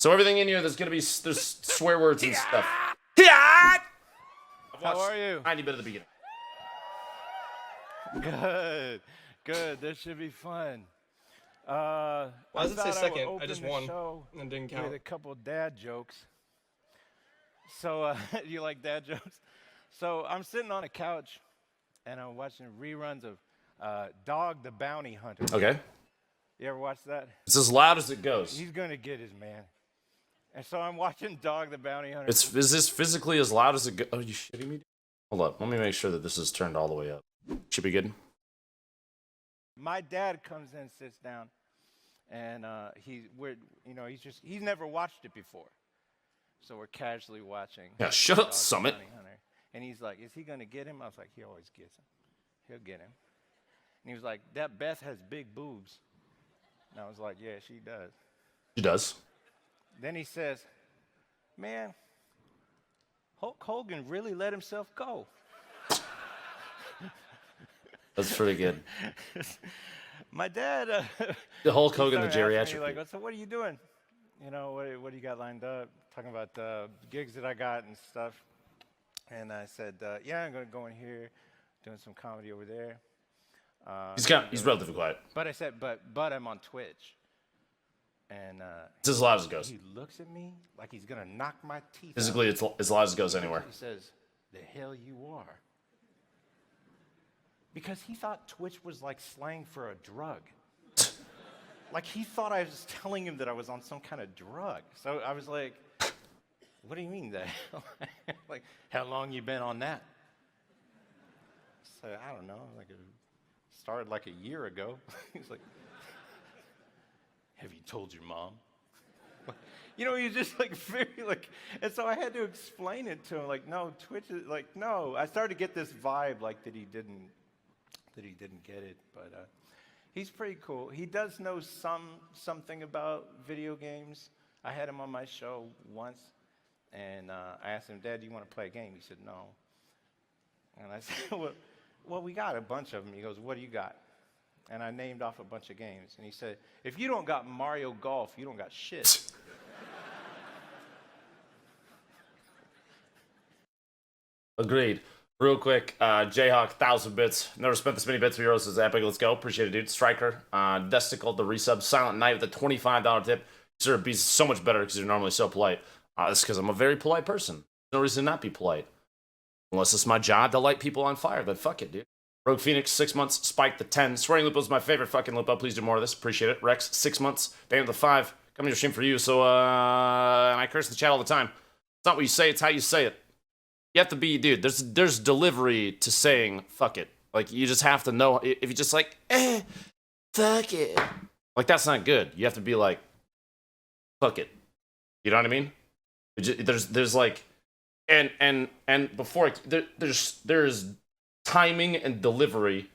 So everything in here, there's swear words and stuff. How are you? 90 bit at the beginning. Good, good. This should be fun. Why does it say second? I just won and didn't count. With a couple dad jokes. So, you like dad jokes? So I'm sitting on a couch, and I'm watching reruns of Dog the Bounty Hunter. Okay. You ever watch that? It's as loud as it goes. He's gonna get his man. And so I'm watching Dog the Bounty Hunter. Is this physically as loud as it goes? Oh, you shitting me? Hold up. Let me make sure that this is turned all the way up. Should be good. My dad comes in, sits down, and he's never watched it before. So we're casually watching. Yeah, shut up, Summit. And he's like, is he going to get him? I was like, he always gets him. He'll get him. And he was like, that Beth has big boobs. And I was like, yeah, she does. She does. Then he says, man, Hulk Hogan really let himself go. That's pretty good. My dad... the Hulk Hogan, the geriatric. Like, so what are you doing? You know, what do you got lined up? Talking about the gigs that I got and stuff. And I said, yeah, I'm going to go in here, doing some comedy over there. He's relatively quiet. But I said, but I'm on Twitch. And it's as loud as it goes. He looks at me like he's going to knock my teeth out. Physically, it's as loud as it goes anywhere. He says, the hell you are. Because he thought Twitch was like slang for a drug. Like he thought I was telling him that I was on some kind of drug. So I was like, what do you mean that? Like, how long you been on that? So I don't know, like it started like a year ago. He's like, have you told your mom? You know, he's just like very like, and so I had to explain it to him, like, no, Twitch is like, no. I started to get this vibe like that he didn't get it, but he's pretty cool. He does know something about video games. I had him on my show once, and I asked him, Dad, do you want to play a game? He said, no. And I said, well, we got a bunch of them. He goes, what do you got? And I named off a bunch of games. And he said, if you don't got Mario Golf, you don't got shit. Agreed. Real quick, Jayhawk, 1,000 bits. Never spent this many bits for euros as epic. Let's go. Appreciate it, dude. Striker, Desticle, the resub. Silent Night with a $25 tip. Sir, be so much better because you're normally so polite. That's because I'm a very polite person. No reason to not be polite. Unless it's my job to light people on fire, then fuck it, dude. Rogue Phoenix, 6 months. Spike the 10. Swearing Lupo is my favorite fucking Lupo. Please do more of this. Appreciate it. Rex, 6 months. Bam the 5. Coming to your stream for you. So, and I curse in the chat all the time. It's not what you say, it's how you say it. You have to be, dude, there's delivery to saying fuck it. Like, you just have to know. If you just like, fuck it. Like, that's not good. You have to be like, fuck it. You know what I mean? There's like, and before, there's timing and delivery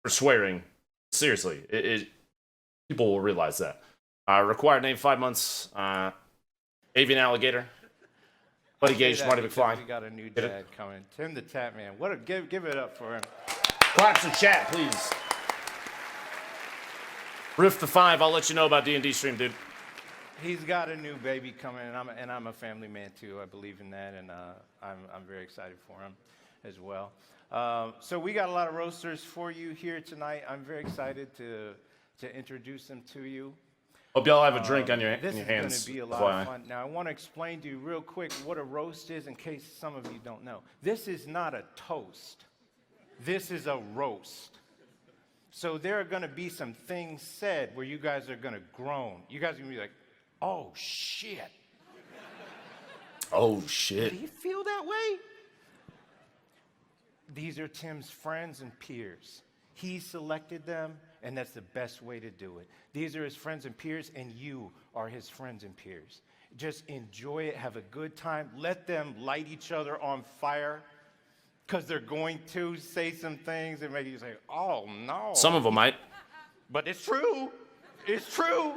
for swearing. Seriously, people will realize that. Required name, 5 months. Avian alligator. Buddy Gage, Marty McFly. We got a new dad coming. TimTheTatMan. Give it up for him. Claps in chat, please. Rift the 5. I'll let you know about D&D stream, dude. He's got a new baby coming, and I'm a family man too. I believe in that, and I'm very excited for him as well. So we got a lot of roasters for you here tonight. I'm very excited to introduce them to you. Hope y'all have a drink on your hands. This is going to be a lot of fun. Now, I want to explain to you real quick what a roast is in case some of you don't know. This is not a toast. This is a roast. So there are going to be some things said where you guys are going to groan. You guys are going to be like, oh, shit. Oh, shit. Do you feel that way? These are Tim's friends and peers. He selected them, and that's the best way to do it. These are his friends and peers, and you are his friends and peers. Just enjoy it. Have a good time. Let them light each other on fire because they're going to say some things that make you say, oh, no. Some of them might. But it's true. It's true.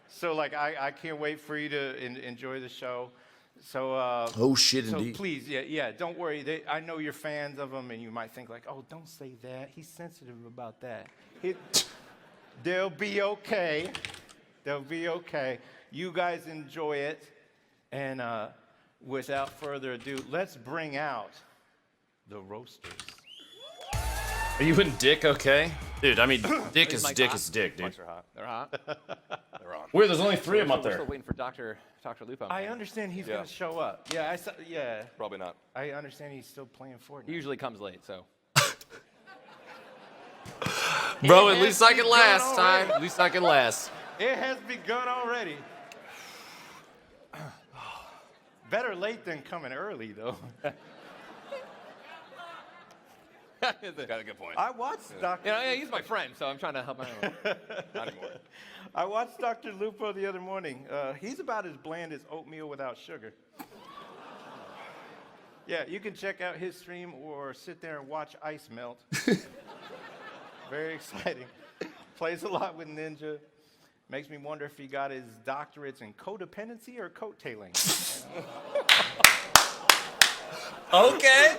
So, like, I can't wait for you to enjoy the show. So, oh, shit, indeed. So, please, yeah, don't worry. I know you're fans of him, and you might think, like, oh, don't say that. He's sensitive about that. They'll be okay. They'll be okay. You guys enjoy it. And without further ado, let's bring out the roasters. Are you and Dick okay? Dude, I mean, Dick is Dick, dude. Mics are hot. They're hot. They're on. Weird, there's only 3 of them up We're there. still waiting for Dr. Lupo. I understand he's going to show up. Yeah, Probably not. I understand he's still playing Fortnite. He usually comes late, so. Bro, at least I can last, Ty. At least I can last. It has begun already. Better late than coming early, though. Got a good point. I watched Dr. Yeah, he's my friend, so I'm trying to help him out. Not anymore. I watched Dr. Lupo the other morning. He's about as bland as oatmeal without sugar. Yeah, you can check out his stream or sit there and watch ice melt. Very exciting. Plays a lot with Ninja. Makes me wonder if he got his doctorates in codependency or coattailing. Okay.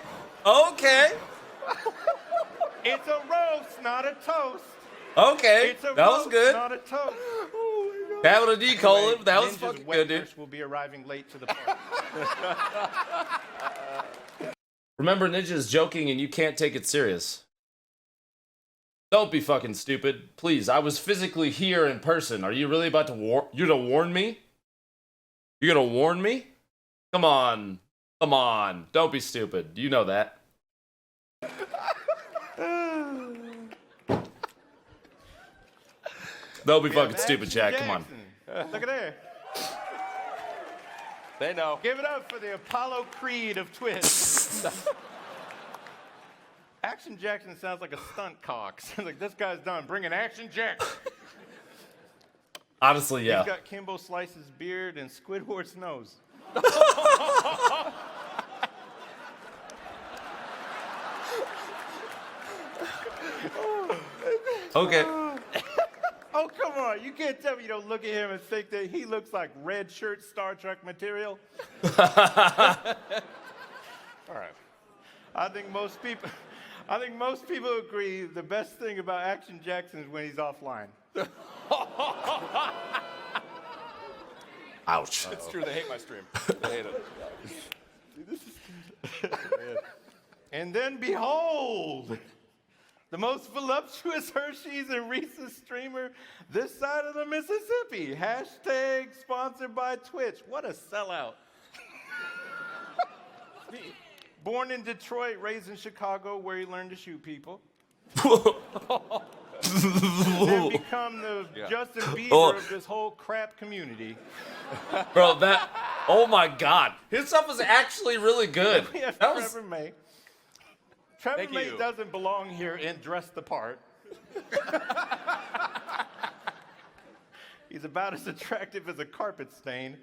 It's a roast, not a toast. Okay. It's a That was roast, good. not a toast. Oh my God. Having a decolon. That was Ninja's fucking wet good, dude. nurse will be arriving late to the party. Remember, Ninja's joking and you can't take it serious. Don't be fucking stupid. Please, I was physically here in person. Are you really about to you gonna warn me? You gonna warn me? Come on. Come on. Don't be stupid. You know that. Don't be fucking stupid, Jack. Come on. Look at there. They know. Give it up for the Apollo Creed of Twitch. Action Jackson sounds like a stunt cock. Like, this guy's done. Bring an Action Jack. Honestly, yeah. He's got Kimbo Slice's beard and Squidward's nose. Okay. Oh, come on. You can't tell me you don't look at him and think that he looks like red shirt Star Trek material. All right. I think most people agree the best thing about Action Jackson is when he's offline. Ouch. It's true. They hate my stream. They hate it. And then behold, the most voluptuous Hershey's and Reese's streamer this side of the Mississippi. Hashtag sponsored by Twitch. What a sellout. Born in Detroit, raised in Chicago, where he learned to shoot people. Then become the Justin Bieber of this whole crap community. Bro, oh my God. His stuff is actually really good. We have That was, Trevor May. Trevor May doesn't belong here and dress the part. He's about as attractive as a carpet stain.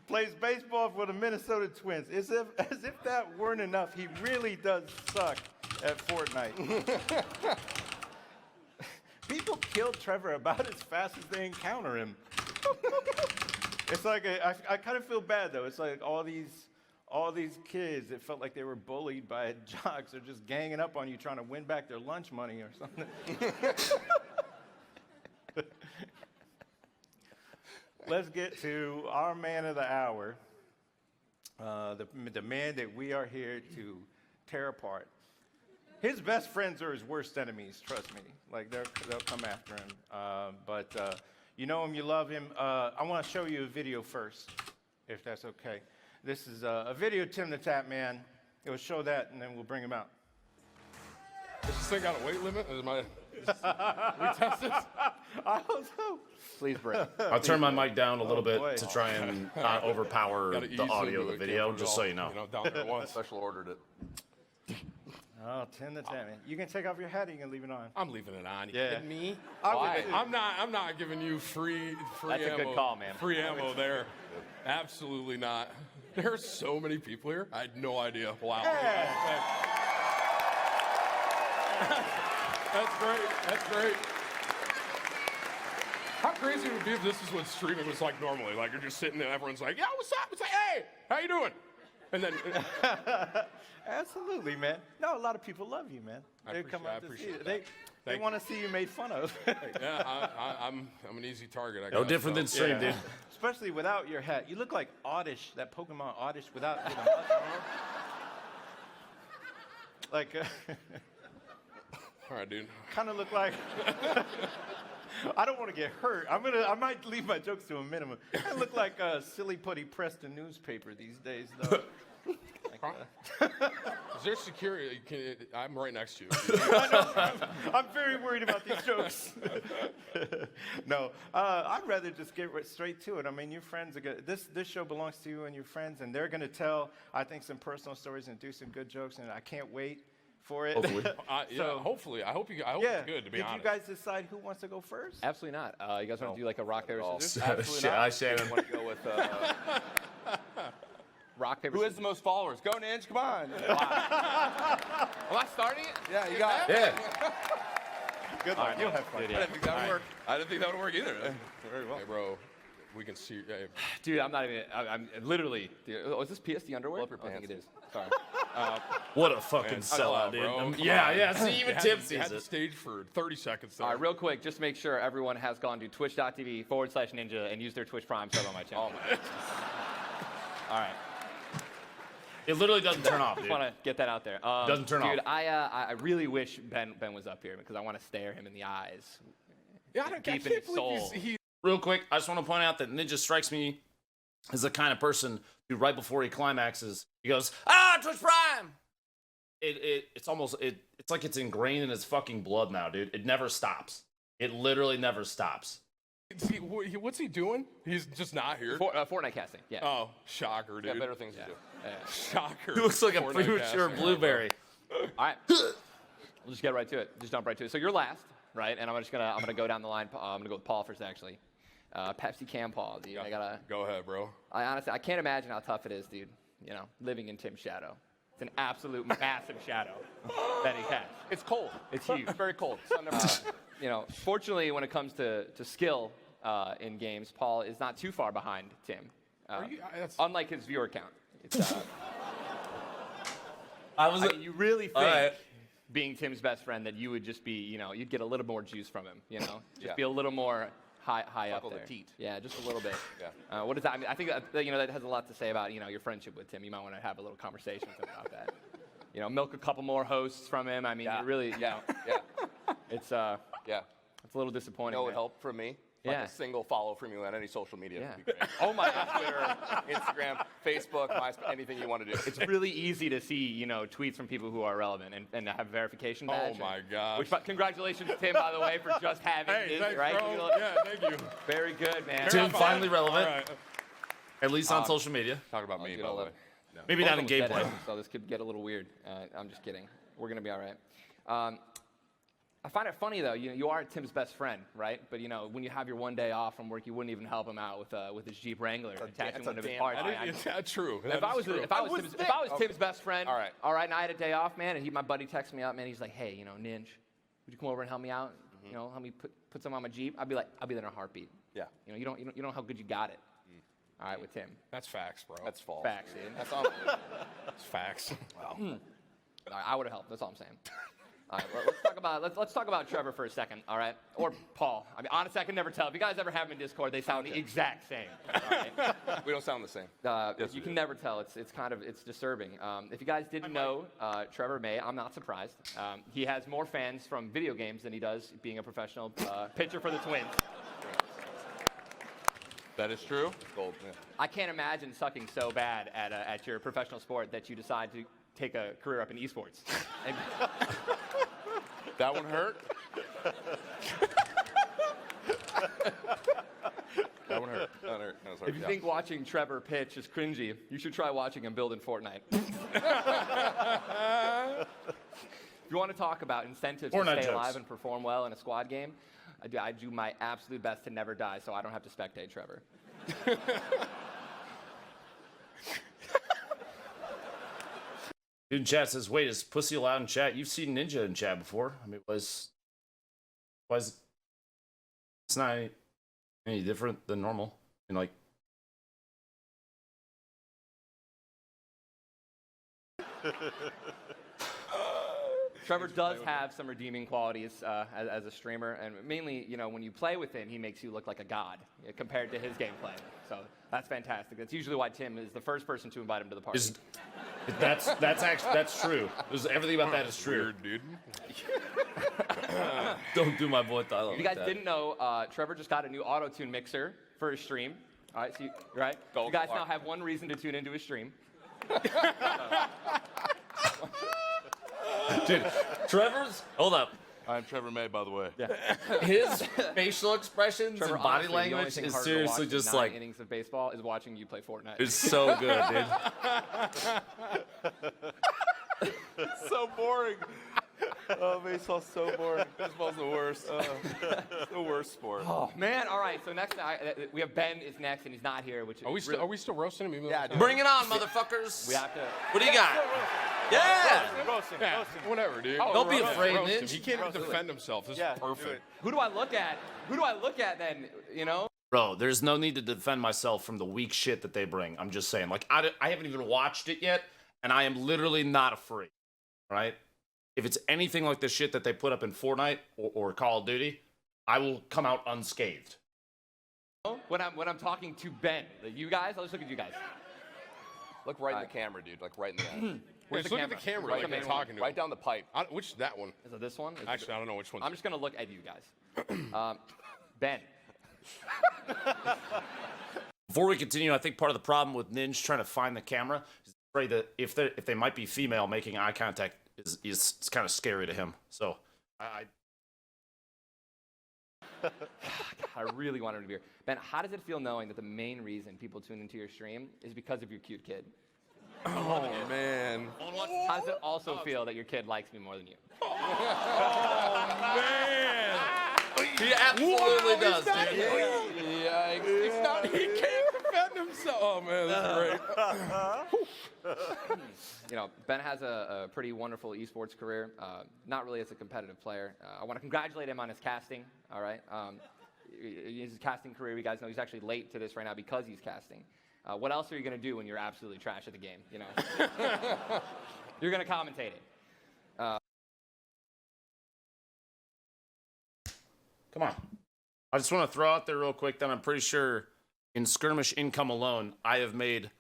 Plays baseball for the Minnesota Twins. As if that weren't enough, he really does suck at Fortnite. People kill Trevor about as fast as they encounter him. It's like I kind of feel bad though. It's like all these kids that felt like they were bullied by jocks are just ganging up on you trying to win back their lunch money or something. Let's get to our man of the hour, the man that we are here to tear apart. His best friends are his worst enemies, trust me. Like, they'll come after him. But you know him, you love him. I want to show you a video first, if that's okay. This is a video of TimTheTatMan. It will show that, and then we'll bring him out. Does this thing got a weight limit? We test this? I hope so. Please, Brett. I'll turn my mic down a little bit boy. to try and not overpower Gotta the ease audio of into the it, video, can't put it just all, so you know. down there at once. Special ordered it. Oh, TimTheTatMan. You can take off your hat, or you can leave it on. I'm leaving it on. You Yeah. kidding me? Why? I'm not giving you free That's ammo. a good call, man. Free ammo there. Absolutely not. There are so many people here. I had no idea. Wow. Yeah. That's great. That's great. How crazy would it be if this is what streaming was like normally? Like, you're just sitting there, everyone's like, "Yeah, what's up? It's like, hey, how you doing? And then Absolutely, man. No, a lot of people love you, man. They come out to see it. They want to see you made fun of. yeah, I'm an easy target. I No guess, different so. than stream, dude. Especially without your hat. You look like Oddish, that Pokemon Oddish without you know, like All right, dude. kind of look like. I don't want to get hurt. I might leave my jokes to a minimum. I look like a silly putty Preston newspaper these days, though. Is there security? I'm right next to you. I know. I'm very worried about these jokes. No, I'd rather just get straight to it. I mean, your friends are good. This show belongs to you and your friends, and they're going to tell, I think, some personal stories and do some good jokes, and I can't wait for it. Hopefully. Yeah, hopefully. I hope yeah. it's good, to be honest. Did you guys decide who wants to go first? Absolutely not. You guys want to do like a rock, paper, scissors? Absolutely not. I Shannon. Want to go with Rock, paper, who has scissors. the most followers? Go, Ninja. Come on. Am I starting it? Yeah, you got it. Yeah. Good luck. You'll have fun. I didn't think that would work. I didn't think that would work either. Very well. Hey, bro, we can see. Hey, Dude, I'm not even. I'm literally. Dude, oh, is this PSD underwear? Pull up your I think it is. pants. Sorry. What a fucking man, sellout, bro. dude. Come Yeah, on. yeah. See, even Tim You sees had the it. stage for 30 seconds. There. All right, real quick, just to make sure everyone has gone to twitch.tv/ninja and used their Twitch Prime sub on my channel. All right. It literally doesn't turn off, Just dude. want to get that out there. Doesn't turn dude, off. I really wish Ben was up here because I want to stare him in the eyes. Yeah, I deep in can't his believe soul. he Real quick, I just want to point out that Ninja strikes me as the kind of person who, right before he climaxes, he goes, Twitch Prime! It's almost, it's like it's ingrained in his fucking blood now, dude. It never stops. It literally never stops. what's he doing? He's just not here. Fortnite casting, yeah. Oh, shocker, dude. Got better things to do. Shocker. He looks like a Fortnite premature casting. blueberry. All right. We'll just get right to it. Just jump right to it. So you're last, right? And I'm gonna go down the line. I'm gonna go with Paul first, actually. Pepsi Can Paul, dude. Go ahead, bro. I honestly, I can't imagine how tough it is, dude. You know, living in Tim's shadow. It's an absolute massive shadow that he has. It's cold. It's huge. Very cold. Sun never You know, fortunately, when it comes to skill in games, Paul is not too far behind Tim. Unlike his viewer count. It's, I was, I mean, you really think, right. being Tim's best friend, that you would just be, you know, you'd get a little more juice from him, you know? Just Yeah. be a little more high up Suckle the there. teat. Yeah, just a little bit. Yeah. What does that mean? I think that, you know, that has a lot to say about, you know, your friendship with Tim. You might want to have a little conversation with him about that. You know, milk a couple more hosts from him. I mean, Yeah. you really, you know, Yeah. it's Yeah. it's a little disappointing. You know what man. would help from me? Like Yeah. a single follow from you on any social media. Yeah. Would be great. Oh my God. Twitter, Instagram, Facebook, MySpace, anything you want to do. It's really easy to see, you know, tweets from people who are relevant and have verification badge. Oh my gosh. Which, congratulations, Tim, by the way, for just having Hey, this, thanks, right? bro. Yeah, thank you. Very good, man. Tim finally relevant, All right. at least on social media. Talk about me, get by a the way. little- Maybe not in Both of them gameplay. dead, so this could get a little weird. I'm just kidding. We're gonna be all right. I find it funny though. You are Tim's best friend, right? But you know, when you have your one day off from work, you wouldn't even help him out with his Jeep Wrangler, attaching that's one a of his damn parts. lie. Is that true? If I was Tim's best friend, All right. and I had a day off, man, and my buddy texts me up, man, he's like, hey, you know, Ninja, would you come over and help me out? You know, help me put some on my Jeep. I'll be there in a heartbeat. Yeah. You know, you don't know how good you got it. All right, with Tim. That's facts, bro. That's false. Facts, dude. That's unbelievable. That's facts. All right, I would have helped. That's all I'm saying. All right, let's talk about Trevor for a second. All right, or Paul. I mean, honestly, I can never tell. If you guys ever have them in Discord, they sound the exact same. All right? We don't sound the same. You can never tell. It's disturbing. If you guys didn't know, Trevor May, I'm not surprised. He has more fans from video games than he does being a professional pitcher for the Twins. That is true. Gold. Yeah. I can't imagine sucking so bad at your professional sport that you decide to take a career up in esports. And- That one hurt. That one hurt. That hurt. That was hard. If you think watching Trevor pitch is cringy, you should try watching him build in Fortnite. If you want to talk about incentives Fortnite to stay jokes. alive and perform well in a squad game, I do my absolute best to never die so I don't have to spectate Trevor. Dude in chat says, wait, is pussy allowed in chat? You've seen Ninja in chat before. I mean, was it's not any different than normal. And like, Trevor does have some redeeming qualities as a streamer, and mainly, you know, when you play with him, he makes you look like a god compared to his gameplay. So that's fantastic. That's usually why Tim is the first person to invite him to the party. That's true. Everything about that is true. Weird, dude. Don't do my boy Tyler. If you guys didn't know, Trevor just got a new auto-tune mixer for his stream. All right, so you guys now have one reason to tune into his stream. Dude, hold up. I'm Trevor May, by the way. Yeah. His facial expressions Trevor, and body honestly, the only language thing is harder to seriously watch than just 9 like innings of baseball is watching you play Fortnite. it's so good, dude. So boring. Oh, baseball's so boring. Baseball's the worst. The worst sport. Oh man! All right, so next we have Ben is next, and he's not here. Which Are we still roasting him? Even Yeah, though Bring it on, motherfuckers. we have to. What do you got? Yeah. Roasting. yeah, whatever, dude. Don't be Roast afraid, him. Ninja. He can't even defend himself. This Yeah, is do perfect. it. Who do I look at? Who do I look at then? You know? Bro, there's no need to defend myself from the weak shit that they bring. I'm just saying. Like, I haven't even watched it yet, and I am literally not afraid. Right? If it's anything like the shit that they put up in Fortnite or Call of Duty, I will come out unscathed. When I'm talking to Ben, you guys, let's look at you guys. Look right in the camera, dude. Like right in the eye. Where's Just look at the camera Right like the you're main one. talking to Right him. down the pipe. Which is that one? Is it this one? Actually, I don't know which one. I'm just gonna look at you guys. Ben. Before we continue, I think part of the problem with Ninja trying to find the camera is afraid that if they might be female, making eye contact is kind of scary to him. So I really wanted to be here. Ben, how does it feel knowing that the main reason people tune into your stream is because of your cute kid? Oh man. How does it also feel that your kid likes me more than you? Man. he absolutely does, dude. Yikes. It's not, he can't defend himself. Oh man, that's great. You know, Ben has a pretty wonderful esports career. Not really as a competitive player. I want to congratulate him on his casting. All right, his casting career. You guys know he's actually late to this right now because he's casting. What else are you gonna do when you're absolutely trash at the game? You know, you're gonna commentate it. Come on. I just want to throw out there real quick that I'm pretty sure in skirmish income alone, I have made.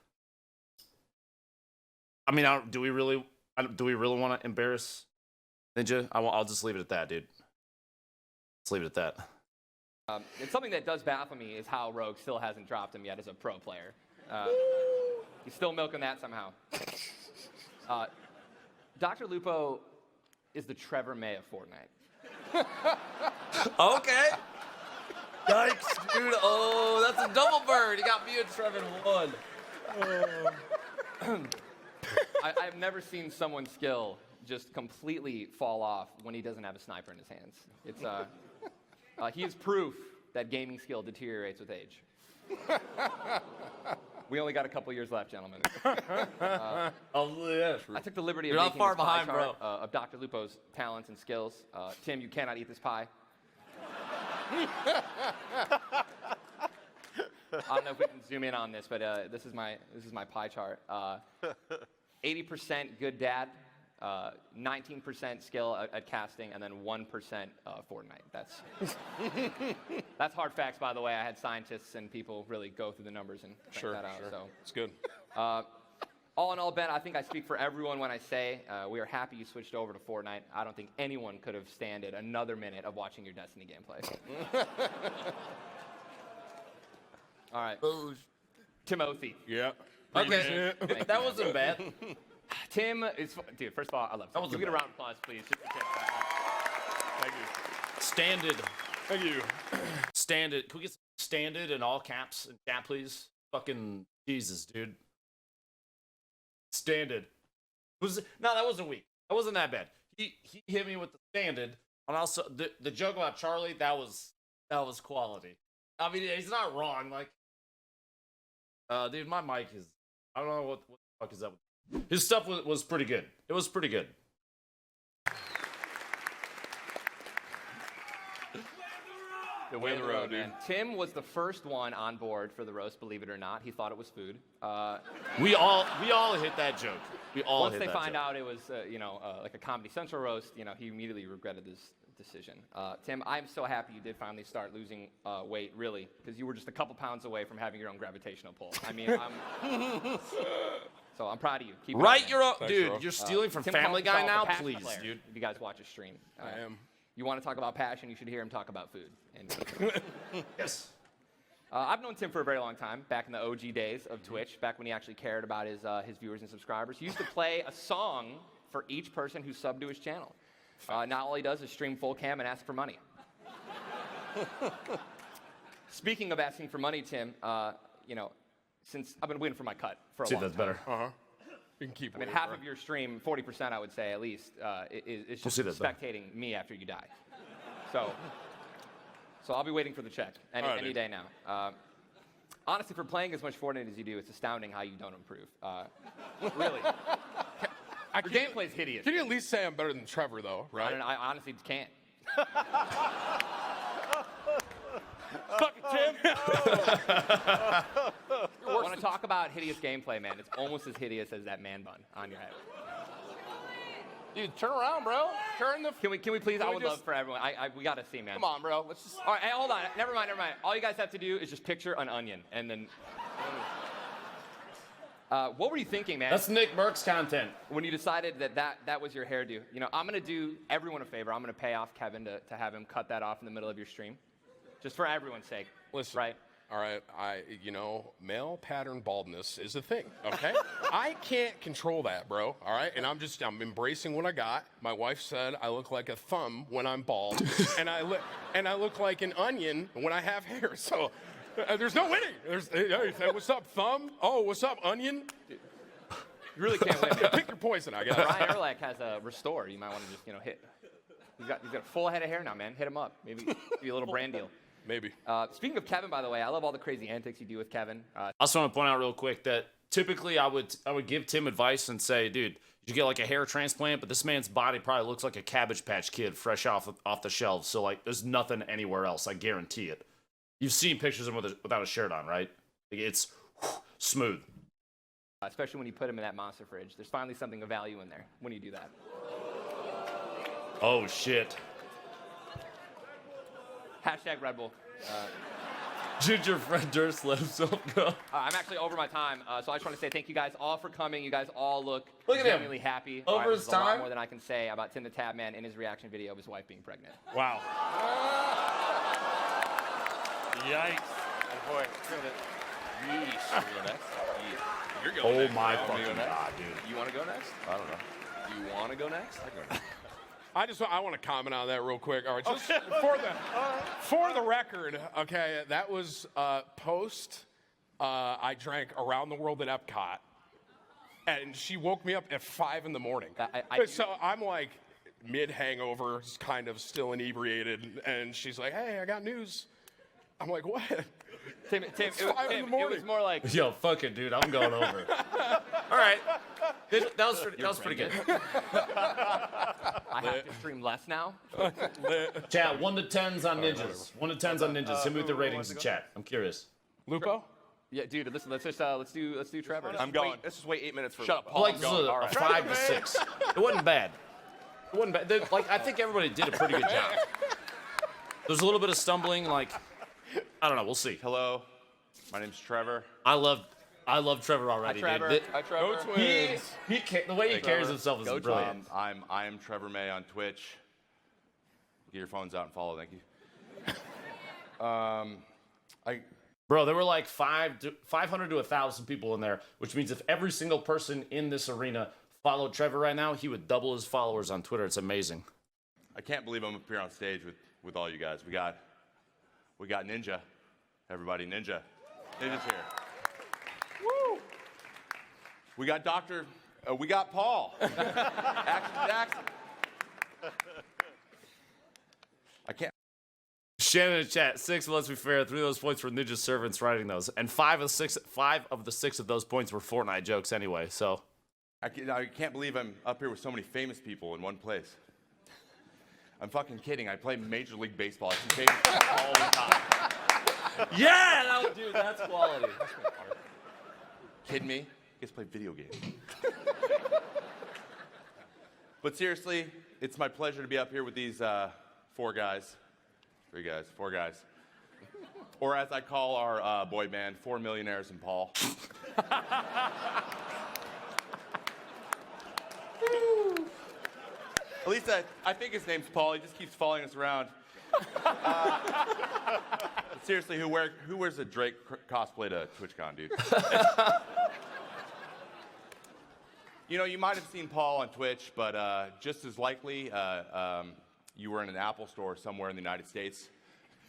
I mean, do we really want to embarrass Ninja? I'll just leave it at that, dude. Let's leave it at that. And something that does baffle me is how Rogue still hasn't dropped him yet as a pro player. He's still milking that somehow. DrLupo is the Trevor May of Fortnite. Okay. Yikes, dude. Oh, that's a double bird. You got me and Trevor in one. I've never seen someone's skill just completely fall off when he doesn't have a sniper in his hands. It's he is proof that gaming skill deteriorates with age. We only got a couple years left, gentlemen. Yeah. I took the liberty of You're not making far this pie behind, chart, bro. of DrLupo's talents and skills. Tim, you cannot eat this pie. I don't know if we can zoom in on this, but this is my pie chart. 80% good dad, 19% skill at casting, and then 1% Fortnite. That's hard facts, by the way. I had scientists and people really go through the numbers and crank that out. So It's good. all in all, Ben, I think I speak for everyone when I say we are happy you switched over to Fortnite. I don't think anyone could have standed another minute of watching your Destiny gameplay. All right. Timothy. Yeah. Okay. That wasn't bad. Tim is, dude, first of all, I love Tim. Can we get a round of applause, please? Just for Tim. Thank you. Standard. Thank you. Standard. Can we get standard in all caps in chat, please? Fucking Jesus, dude. Standard. No, that wasn't weak. That wasn't that bad. He hit me with the standard, and also the joke about Charlie. That was quality. I mean, he's not wrong. Like, dude, my mic is. I don't know what the fuck is up. His stuff was pretty good. It was pretty good. The way of the road, dude. man. Tim was the first one on board for the roast, believe it or not. He thought it was food. We all hit that joke. We all Once hit they that find joke. out it was, like a Comedy Central roast, he immediately regretted this decision. Tim, I'm so happy you did finally start losing weight, really, because you were just a couple pounds away from having your own gravitational pull. I mean, so I'm proud of you. Keep it Write up, your man. own, Thanks, dude. bro. You're stealing from Tim Family calls Guy himself now, a passion please, player, dude. If you guys watch his stream, I am. You want to talk about passion, you should hear him talk about food. And Yes. I've known Tim for a very long time, back in the OG days of Twitch, back when he actually cared about his viewers and subscribers. He used to play a song for each person who subbed to his channel. Now all he does is stream full cam and ask for money. Speaking of asking for money, Tim, since I've been waiting for my cut for a See, long that's time. better. Uh-huh. You can keep I mean, waiting, half bro. of your stream, 40% I would say at least, is just see that, though. spectating me after you die. So I'll be waiting for the check any, All right, any dude. day now. Honestly, for playing as much Fortnite as you do, it's astounding how you don't improve. Really. Your gameplay's hideous. Can you at least say I'm better than Trevor, though, I, right? don't know, I honestly can't. Fuck it, Tim. I want to talk about hideous gameplay, man. It's almost as hideous as that man bun on your head. Dude, turn around, bro. Turn the. Can we please? Can I we would just- love for everyone. We gotta see, man. Come on, bro. Let's just. All right, hey, hold on. Never mind. All you guys have to do is just picture an onion, and then. What were you thinking, man? That's Nick Merck's content. When you decided that was your hairdo. I'm gonna do everyone a favor. I'm gonna pay off Kevin to have him cut that off in the middle of your stream, just for everyone's sake. Listen. Right? All right, male pattern baldness is a thing, okay? I can't control that, bro, all right? And I'm embracing what I got. My wife said I look like a thumb when I'm bald, and I look like an onion when I have hair, so there's no winning. Hey, what's up, thumb? Oh, what's up, onion? You really can't win. Man. Pick your poison, I guess. Ryan Erlach has a restore. You might want to just hit. He's got a full head of hair now, man. Hit him up. Maybe give you a little brand deal. Maybe. Speaking of Kevin, by the way, I love all the crazy antics you do with Kevin. I also want to point out real quick that typically I would give Tim advice and say, dude, you get like a hair transplant, but this man's body probably looks like a Cabbage Patch Kid fresh off the shelves. So like, there's nothing anywhere else. I guarantee it. You've seen pictures of him without a shirt on, right? Like, it's smooth. Especially when you put him in that monster fridge. There's finally something of value in there when you do that. Oh shit. Hashtag Red Bull. Ginger Fred Durst let himself go. I'm actually over my time, so I just want to say thank you guys all for coming. You guys all look Look at him. genuinely happy. Over There's his a lot time? more than I can say about TimTheTatMan in his reaction video of his wife being pregnant. Wow. Yikes. Boy, Yeesh. You're Oh going my next. fucking god, dude. You want to go next? I don't know. You want to go next? I can go next. I want to comment on that real quick. All right, just for the record, okay, that was post I drank Around the World at Epcot, and she woke me up at 5 in the morning. So I'm like mid-hangover, kind of still inebriated, and she's like, "Hey, I got news." I'm like, "What?" Tim, it 5 in the morning. was more like, Yo, fuck it, dude. I'm going over. All right. That was pretty good. I have to stream less now. Chat, 1 to 10s on ninjas. 1 to 10s on ninjas. Hit me with the ratings in chat. I'm curious. Lupo? Yeah, dude, listen, let's do Trevor. I'm going. Let's just wait 8 minutes for Shut up, I Paul. like this was a 5 to 6. It wasn't bad. It wasn't bad. Like, I think everybody did a pretty good job. There's a little bit of stumbling, like, I don't know. We'll see. hello. My name's Trevor. I love Trevor already, Hi, Trevor. dude. Hi, Trevor. Go Twins. The way he carries himself is Go brilliant. I am Trevor May on Twitch. Get your phones out and follow. Thank you. Bro, there were like 500 to 1,000 people in there, which means if every single person in this arena followed Trevor right now, he would double his followers on Twitter. It's amazing. I can't believe I'm up here on stage with all you guys. We got Ninja. Everybody, Ninja. Ninja's here. Woo! We got we got Paul. Action Jackson. I can't. Shannon in chat, 6, let's be fair, 3 of those points were Ninja servants writing those. And 5 of the 6 of those points were Fortnite jokes anyway, so. I can't believe I'm up here with so many famous people in one place. I'm fucking kidding. I play Major League Baseball. I see baseball all the time. Yeah, dude, that's quality. Kidding me? I guess play video games. But seriously, it's my pleasure to be up here with these 4 guys. 3 guys, 4 guys. Or as I call our boy band, 4 millionaires and Paul. At least I think his name's Paul. He just keeps following us around. But seriously, who wears a Drake cosplay to TwitchCon, dude? You know, you might have seen Paul on Twitch, but just as likely, you were in an Apple store somewhere in the United States.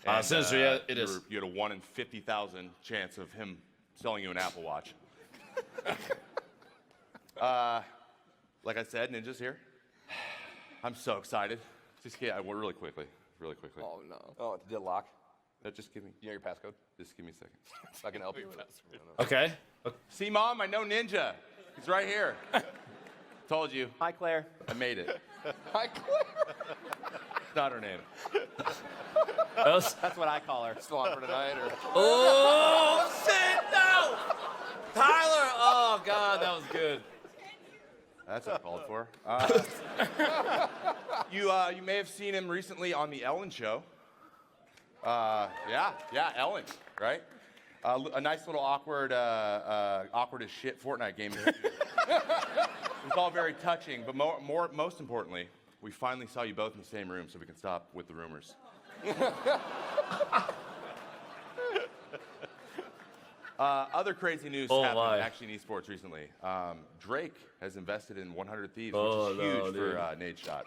And, Sinister, yeah, it is. You had a 1 in 50,000 chance of him selling you an Apple Watch. Like I said, Ninja's here. I'm so excited. Just really quickly. Oh no. Oh, did it lock? Just give me. You know your passcode? Just give me a second. I can help you with it. Okay. See, Mom, I know Ninja. He's right here. Told you. Hi, Claire. I made it. Hi, Claire. It's not her name. That's what I call her. Still on for tonight, or? Oh, shit, no! Tyler! Oh, God, that was good. That's uncalled for. You may have seen him recently on the Ellen Show. Yeah, Ellen, right? A nice little awkward as shit Fortnite game. It was all very touching, but most importantly, we finally saw you both in the same room, so we can stop with the rumors. Other crazy news happened actually in esports recently. Drake has invested in 100 Thieves, which is huge for Nate Shot.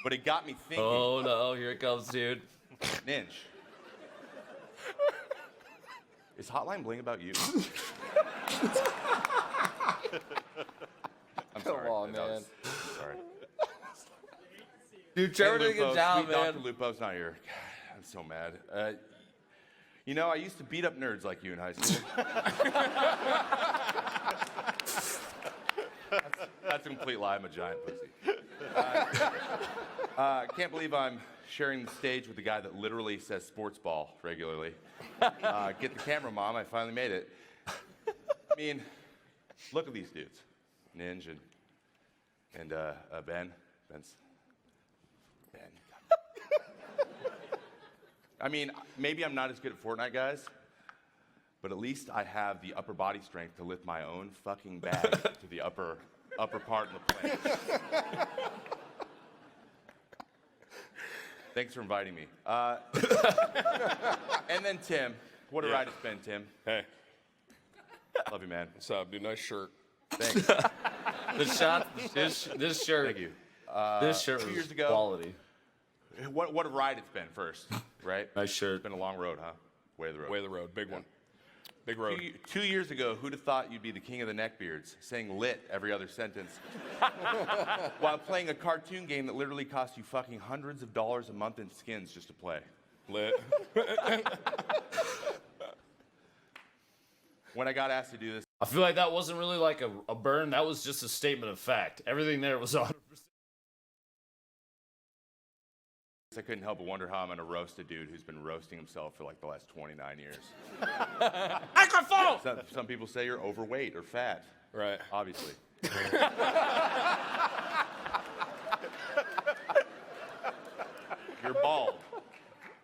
But it got me thinking. Oh no, here it comes, dude. Ninja. Is Hotline Bling about you? I'm sorry. Come on, man. I'm sorry. Dude, Trevor did a good job, Sweet man. Dr. Lupo's not here. God, I'm so mad. You know, I used to beat up nerds like you in high school. That's a complete lie. I'm a giant pussy. Can't believe I'm sharing the stage with the guy that literally says sports ball regularly. Get the camera, Mom. I finally made it. I mean, look at these dudes. Ninja and Ben. Ben. I mean, maybe I'm not as good at Fortnite, guys, but at least I have the upper body strength to lift my own fucking bag to the upper part of the plane. Thanks for inviting me. And then Tim. What a ride it's been, Tim. Hey. Love you, man. What's up, dude? Nice shirt. Thanks. The shot, this shirt. Thank you. This shirt 2 was years ago. quality. What a ride it's been first, right? Nice shirt. It's been a long road, huh? Way of the road. Way of the road. Big one. Big road. 2 years ago, who'd have thought you'd be the king of the neckbeards, saying lit every other sentence, while playing a cartoon game that literally costs you fucking hundreds of dollars a month in skins just to play? Lit. When I got asked to do this, I feel like that wasn't really like a burn. That was just a statement of fact. Everything there was 100%. I couldn't help but wonder how I'm gonna roast a dude who's been roasting himself for like the last 29 years. Microphone! Some people say you're overweight or fat. Right. Obviously. You're bald.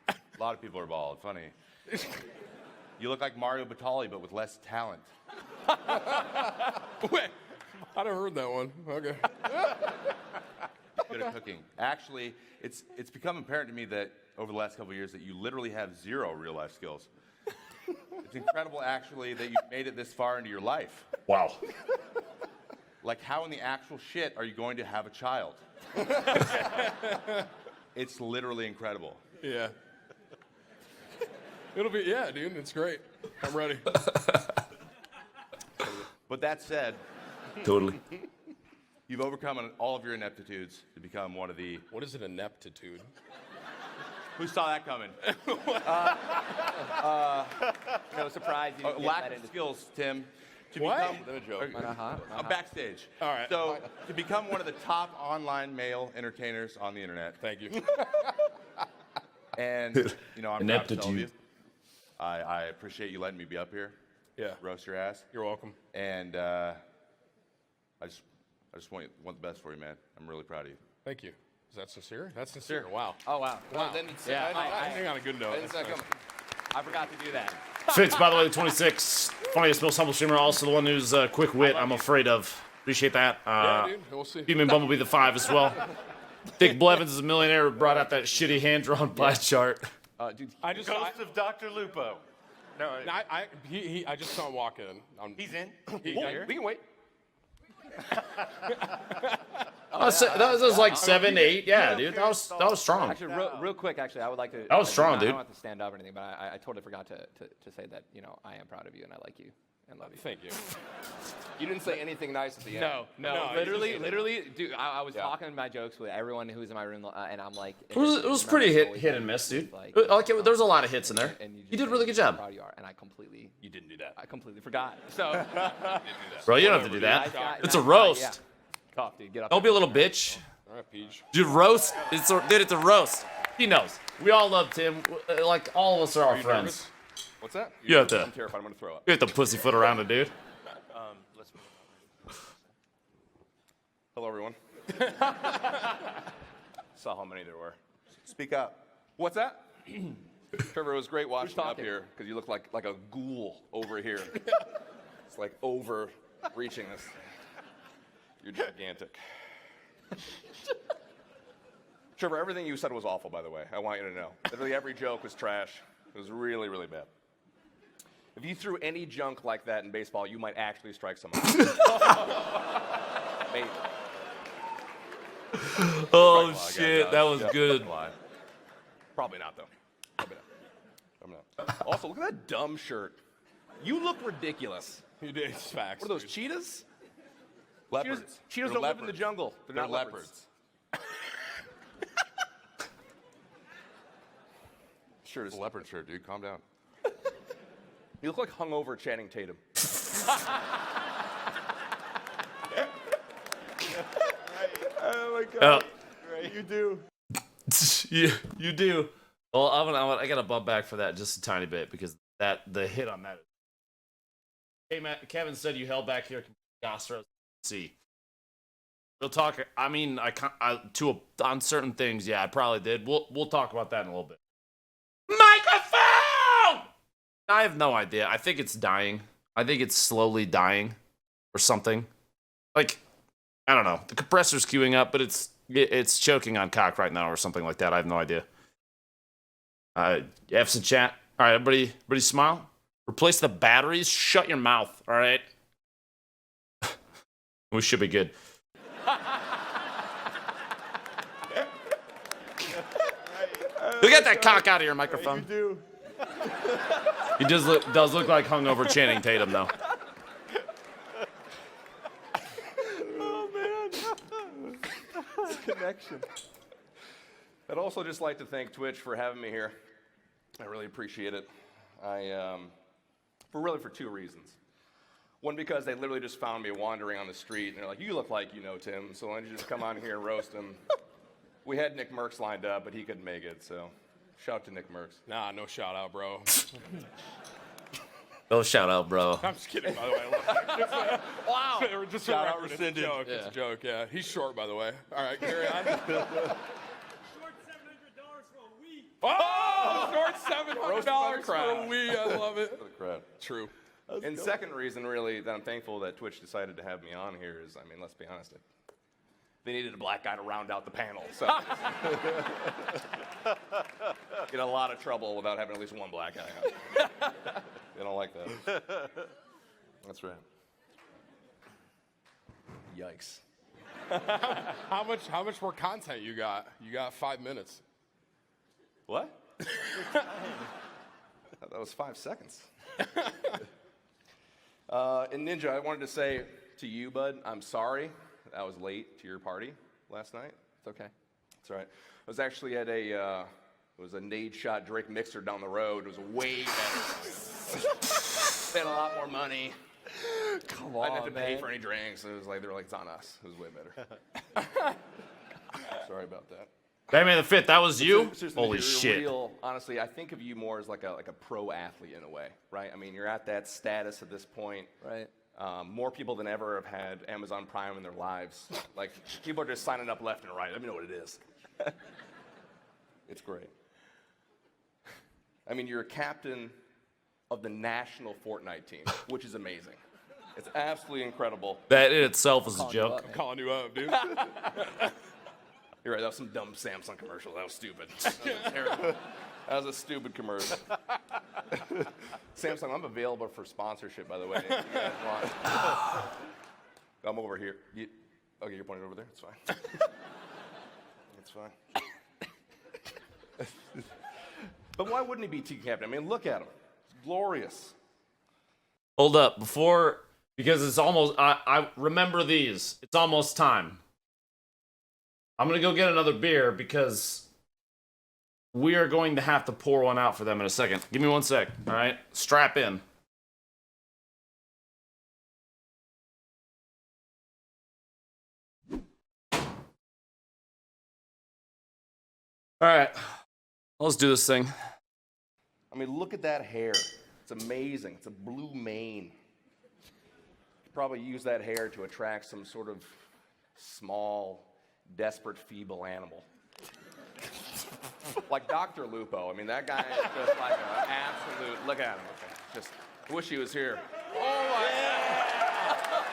A lot of people are bald. Funny. You look like Mario Batali, but with less talent. Wait. I never heard that one. Okay. Good at cooking. Actually, it's become apparent to me that over the last couple of years that you literally have 0 real life skills. It's incredible, actually, that you've made it this far into your life. Wow. Like, how in the actual shit are you going to have a child? It's literally incredible. Yeah. It'll be, yeah, dude. It's great. I'm ready. But that said, Totally. you've overcome all of your ineptitudes to become one of the... What is an ineptitude? Who saw that coming? No surprise. You didn't get Lack that of into- skills, Tim. What? I'm backstage. All right. So to become one of the top online male entertainers on the internet, Thank you. and I'm proud to tell you, I appreciate you letting me be up here. Yeah. Roast your ass. You're welcome. And I just want the best for you, man. I'm really proud of you. Thank you. Is that sincere? That's sincere. Wow. Oh, wow. Wow. Then Yeah, I hang on a good note. I forgot to do that. Fitz, by the way, the 26th, funniest, most humble streamer, also the one who's quick wit I'm afraid of. Appreciate that. Yeah, dude. We'll see. Beaming Bumblebee the 5 as well. Dick Blevins is a millionaire, brought out that shitty hand-drawn pie chart. Dude, Ghost of Dr. Lupo. No, I just saw him walk in. he's in. we can wait. That was like 7, 8. Yeah, dude. That was strong. Actually, real quick, I would like to. That was strong, dude. I don't have to stand up or anything, but I totally forgot to say that, I am proud of you and I like you and love you. Thank you. You didn't say anything nice at the end. No, literally, dude, I was talking my jokes with everyone who was in my room, and I'm like. It was pretty hit and miss, dude. There was a lot of hits in there. And You did a really good job. How proud you are, and I completely. You didn't do that. I completely forgot. So. Bro, you don't have to do that. It's a roast. Tough, dude. Get up. Don't be a little bitch. All right, Peach. Dude, roast. It's a roast. He knows. We all love Tim. Like, all of us are our friends. Nervous? What's that? You have to. I'm terrified. I'm gonna throw up. You have to pussyfoot around it, dude. Let's move on. Hello, everyone. Saw how many there were. Speak up. What's that? Trevor, it was great watching you up talking? here because you look like a ghoul over here. It's like overreaching this. You're gigantic. Trevor, everything you said was awful, by the way. I want you to know. Literally every joke was trash. It was really, really bad. If you threw any junk like that in baseball, you might actually strike someone. Maybe. Oh, shit. That was good. Probably not, though. Probably not. Also, look at that dumb shirt. You look ridiculous. You did. It's facts. What are those, dude. cheetahs? Leopards. Cheetahs don't live in the jungle. They're not leopards. Shirt is Leopard shirt, dude. Calm down. You look like hungover Channing Tatum. Oh my God. You do. you do. Well, I gotta bump back for that just a tiny bit because the hit on that. Hey, Matt, Kevin said you held back here. Gastro. See. We'll talk. I mean, on certain things, yeah, I probably did. We'll talk about that in a little bit. Microphone! I have no idea. I think it's dying. I think it's slowly dying or something. Like, I don't know. The compressor's queuing up, but it's choking on cock right now or something like that. I have no idea. F's in chat. All right, everybody smile. Replace the batteries. Shut your mouth, all right? We should be good. You get that cock out of your microphone. You do. He does look like hungover Channing Tatum, though. Oh, man. Connection. I'd also just like to thank Twitch for having me here. I really appreciate it. For two reasons. One, because they literally just found me wandering on the street, and they're like, you look like you know Tim, so why don't you just come on here and roast him? We had Nick Merckx lined up, but he couldn't make it, so shout out to Nick Merckx. Nah, no shout out, bro. Oh, shout out, bro. I'm just kidding, by the way. Wow. Just Shout out it's a rescinded. joke. It's a joke, yeah. He's short, by the way. All right, carry on. Short $700 for a week. Oh, short $700 for a crowd. week. I love it. For the crowd. True. And second reason, really, that I'm thankful that Twitch decided to have me on here is, I mean, let's be honest, they needed a black guy to round out the panel. So get a lot of trouble without having at least one black guy on. They don't like that. That's right. Yikes. How much more content you got? You got 5 minutes. What? That was 5 seconds. And Ninja, I wanted to say to you, bud, I'm sorry I was late to your party last night. It's okay. It's all right. I was actually at it was a Nade Shot Drake mixer down the road. It was way better. Spent a lot more money. Come I on, didn't have to pay man. for any drinks. It was like they were like, it's on us. It was way better. Sorry about that. Batman the Fifth, that was you? Seriously, Holy you're shit. Real, honestly, I think of you more as like a pro athlete in a way, right? I mean, you're at that status at this point. Right. More people than ever have had Amazon Prime in their lives. Like, people are just signing up left and right. Let me know what it is. It's great. I mean, you're a captain of the national Fortnite team, which is amazing. It's absolutely incredible. That in itself is a you joke. up. I'm calling you up, dude. You're right, that was some dumb Samsung commercial. That was stupid. That was terrible. That was a stupid commercial. Samsung, I'm available for sponsorship, by the way. If you guys want. I'm over here. Okay, you're pointing over there? It's fine. It's fine. But why wouldn't he be team captain? I mean, look at him. It's glorious. Hold up, because it's almost, I remember these. It's almost time. I'm gonna go get another beer because we are going to have to pour one out for them in a second. Give me 1 sec, all right? Strap in. All right, let's do this thing. I mean, look at that hair. It's amazing. It's a blue mane. Probably use that hair to attract some sort of small, desperate, feeble animal. Like Dr. Lupo. I mean, that guy is just like an absolute, look at him. Just wish he was here. Oh my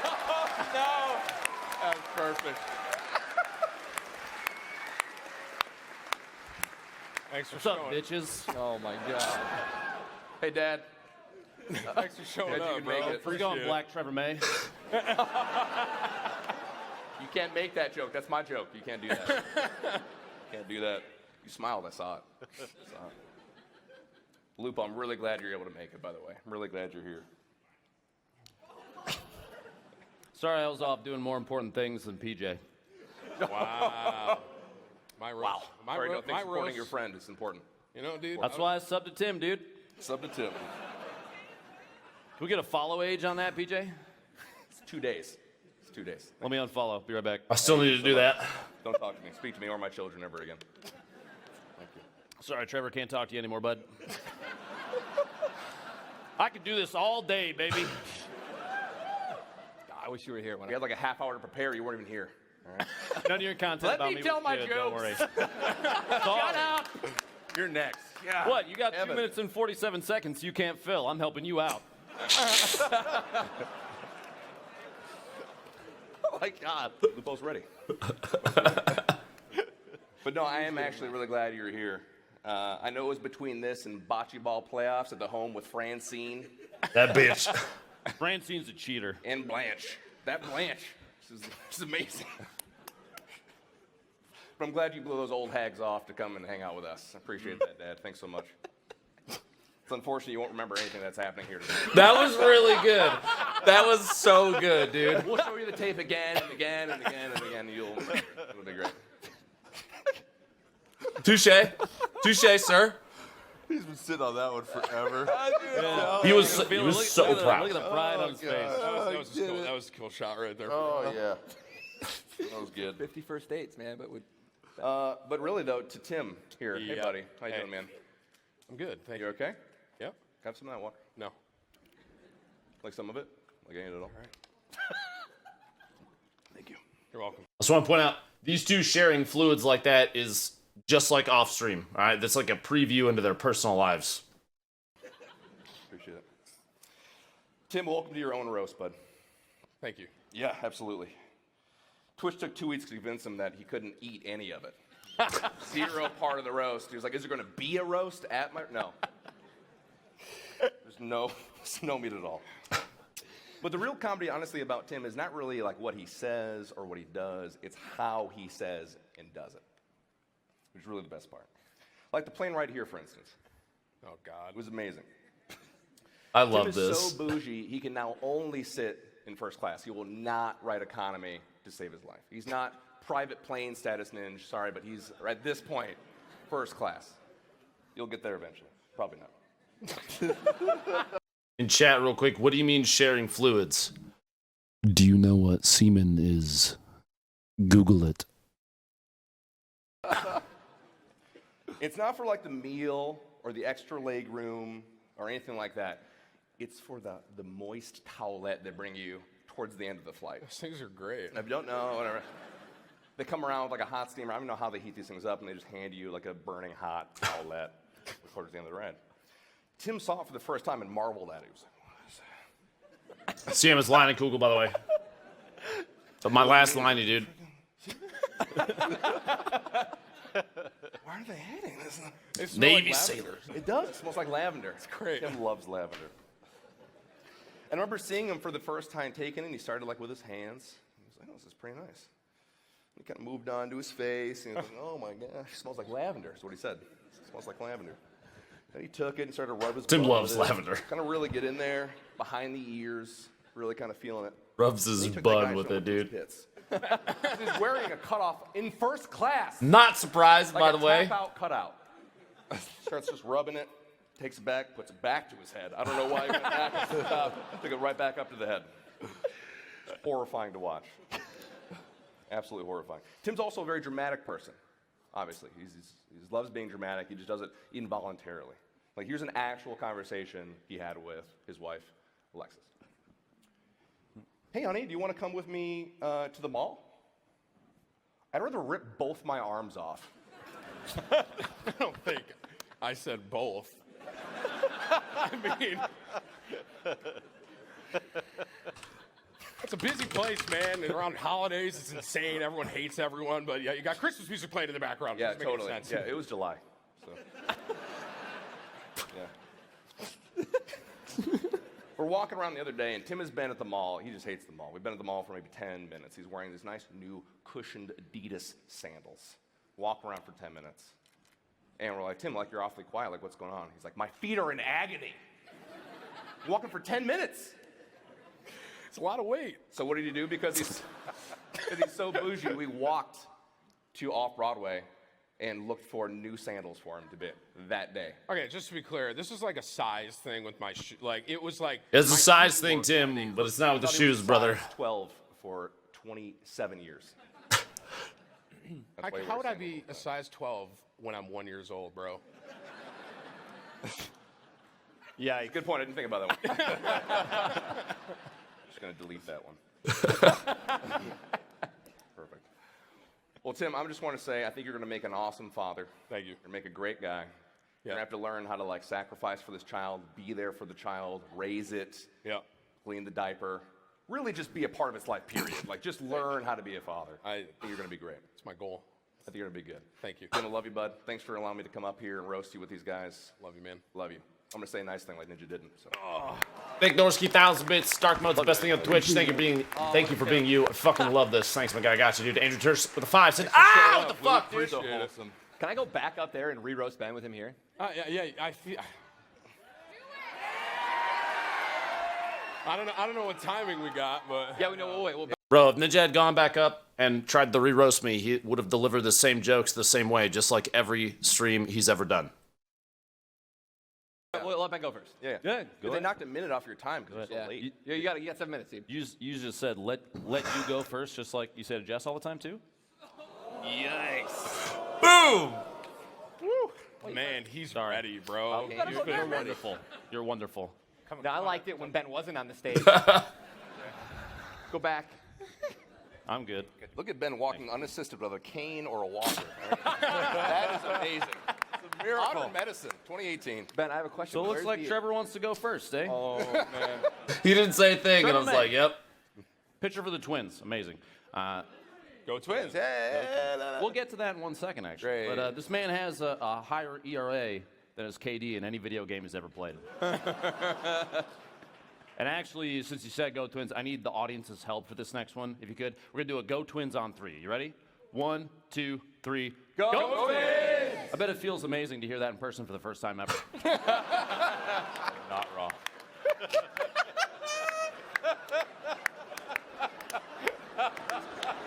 God. No. That's perfect. Thanks for What's up, showing. bitches? Oh my God. Hey, Dad. Thanks for showing Glad you up, could bro. make it. We're going Black Trevor May. You can't make that joke. That's my joke. You can't do that. Can't do that. You smiled. I saw it. Lupo, I'm really glad you're able to make it, by the way. I'm really glad you're here. Sorry, I was off doing more important things than PJ. Wow. My roast. Wow. My, Sorry, ro- no, thanks my for supporting roast. your friend. It's important. You know, dude. That's why I subbed to Tim, dude. Sub to Tim. Can we get a follow age on that, PJ? It's 2 days. It's 2 days. Let me unfollow. Be right back. I still need to do that. Don't talk to me. Speak to me or my children ever again. Thank you. Sorry, Trevor, can't talk to you anymore, bud. I could do this all day, baby. I wish you were here when We had like a half hour to prepare. You weren't even here. None of your content Let about me me tell was my good, jokes. Don't worry. Shut up. You're next. Yeah. What? You got 2 Evan. minutes and 47 seconds you can't fill. I'm helping you out. Oh my God. Lupo's ready. But no, I am actually really glad you're here. I know it was between this and bocce ball playoffs at the home with Francine That bitch. Francine's a cheater. and Blanche. That Blanche. This is amazing. But I'm glad you blew those old hags off to come and hang out with us. I appreciate that, Dad. Thanks so much. It's unfortunate you won't remember anything that's happening here today. That was really good. That was so good, dude. We'll show you the tape again and again and again and again. It'll be great. Touche. Touche, sir. He's been sitting on that one forever. He was so Look at the proud. pride on his face. That was a cool shot right there. Oh, yeah. That was good. 50 first dates, man. But really, though, to Tim here. Hey, Yeah. buddy. How you Hey. doing, man? I'm good. Thank You you. okay? Yep. Have some of that water. No. Like some of it? Like any of it at all? Thank you. You're welcome. I just want to point out, these two sharing fluids like that is just like off stream. All right, that's like a preview into their personal lives. Appreciate it. Tim, welcome to your own roast, bud. Thank you. Yeah, absolutely. Twitch took 2 weeks to convince him that he couldn't eat any of it. 0 part of the roast. He was like, is there going to be a roast at my... No. There's no meat at all. But the real comedy, honestly, about Tim is not really like what he says or what he does. It's how he says and does it, which is really the best part. Like the plane ride here, for instance. Oh, God. It was amazing. I Tim love is this. so bougie, he can now only sit in first class. He will not ride economy to save his life. He's not private plane status ninja, sorry, but he's, at this point, first class. You'll get there eventually. Probably not. In chat, real quick, what do you mean sharing fluids? Do you know what semen is? Google it. It's not for like the meal or the extra leg room or anything like that. It's for the moist towelette they bring you towards the end of the flight. Those things are great. If you don't know, whatever. They come around with like a hot steamer. I don't know how they heat these things up, and they just hand you like a burning hot towelette towards the end of the ride. Tim saw it for the first time and marveled at it. He was like, what is that? CM is line in Google, by the way. But my last line, dude. Where are they heading? It smells Navy like sailor. It does. It smells like lavender. It's great. Tim loves lavender. And I remember seeing him for the first time taking it, and he started like with his hands. He was like, oh, this is pretty nice. He kind of moved on to his face, and he was like, oh my gosh, it smells like lavender, is what he said. It smells like lavender. Then he took it and started to rub his Tim butt loves with it. lavender. Kind of really get in there, behind the ears, really kind of feeling it. Rubs his He took that bun guy with showing it, his dude. pits. He's wearing a cutoff in first class. Not surprised, Like by a the way. tap-out cutout. Starts just rubbing it, takes it back, puts it back to his head. I don't know why he went back to the top. Took it right back up to the head. It's horrifying to watch. Absolutely horrifying. Tim's also a very dramatic person, obviously. He loves being dramatic. He just does it involuntarily. Like, here's an actual conversation he had with his wife, Alexis. Hey, honey, do you want to come with me to the mall? I'd rather rip both my arms off. I don't think I said both. I mean, it's a busy place, man. And around holidays, it's insane. Everyone hates everyone. But yeah, you got Christmas music playing in the background. Yeah, Doesn't make any totally. sense. Yeah, it was July. So. Yeah. We're walking around the other day, and Tim has been at the mall. He just hates the mall. We've been at the mall for maybe 10 minutes. He's wearing these nice new cushioned Adidas sandals. Walk around for 10 minutes. And we're like, Tim, like, you're awfully quiet. Like, what's going on? He's like, my feet are in agony. Walking for 10 minutes. It's a lot of weight. So what did he do? Because he's so bougie, we walked to Off-Broadway and looked for new sandals for him to bid that day. Okay, just to be clear, this was like a size thing with my shoe. Like, it was like. It's a my size feet thing, were- Tim, but it's not with the Thought he was shoes, a brother. size 12 for 27 years. That's why he How wears would I sandals. be a size 12 when I'm 1 year old, bro? Yeah, good point. I didn't think about that one. Just gonna delete that one. Perfect. Well, Tim, I just want to say I think you're gonna make an awesome father. Thank you. You're gonna make a great guy. You're Yeah. gonna have to learn how to like sacrifice for this child, be there for the child, raise it, Yeah. clean the diaper, really just be a part of its life. Period. Like just learn how to be a father. I think you're gonna be great. It's my goal. I think you're gonna be good. Thank you. Tim, I love you, bud. Thanks for allowing me to come up here and roast you with these guys. Love you, man. Love you. I'm gonna say a nice thing like Ninja didn't. So. Thank Norsky 1,000 bits. Dark mode's the best thing on Twitch. Thank you for being you. I fucking love this. Thanks, my guy. I got you, dude. Andrew Tersh with a 5 said, ah, what the fuck, dude? So wholesome. Can I go back up there and re-roast Ben with him here? Yeah, I feel. I don't know what timing we got, but. Yeah, we know. Wait, we'll Bro, if Ninja had gone back up and tried to re-roast me, he would have delivered the same jokes the same way, just like every stream he's ever done. we'll let Ben go first. Yeah. Yeah, But go they ahead. knocked a minute off your time because it's so Yeah, late. you got 7 minutes, dude. You just said let you go first, just like you said to Jess all the time too. Yikes. Boom! Man, he's ready, bro. Okay, You're wonderful. You're wonderful. No, I liked it when Ben wasn't on the stage. Go back. I'm good. Look at Ben walking unassisted with a cane or a walker. That is amazing. It's a miracle. Modern medicine, 2018. Ben, I have a question. So it looks Where's like the- Trevor wants to go first, eh? Oh, man. He didn't say a thing, and I Trevor was May. like, yep. Pitcher for the Twins, amazing. Go Twins. Yeah. We'll get to that in 1 second, actually. Great. But this man has a higher ERA than his KD in any video game he's ever played. And actually, since you said go Twins, I need the audience's help for this next one, if you could. We're going to do a go Twins on 3. You ready? 1, 2, 3. Go Twins! I bet it feels amazing to hear that in person for the first time ever. Not wrong.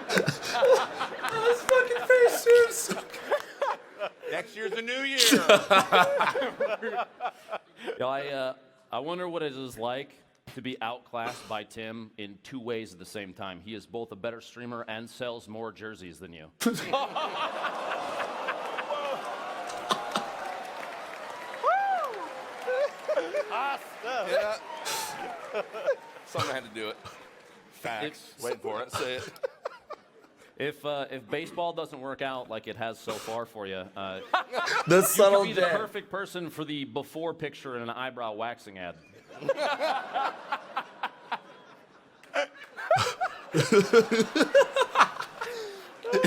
His fucking face, dude. Next year's a new year. Yeah, I wonder what it is like to be outclassed by Tim in 2 ways at the same time. He is both a better streamer and sells more jerseys than you. Yeah. Someone had to do it. Facts. Wait for it. Say it. If baseball doesn't work out like it has so far for you, The you subtle could be the jab. perfect person for the before picture in an eyebrow waxing ad.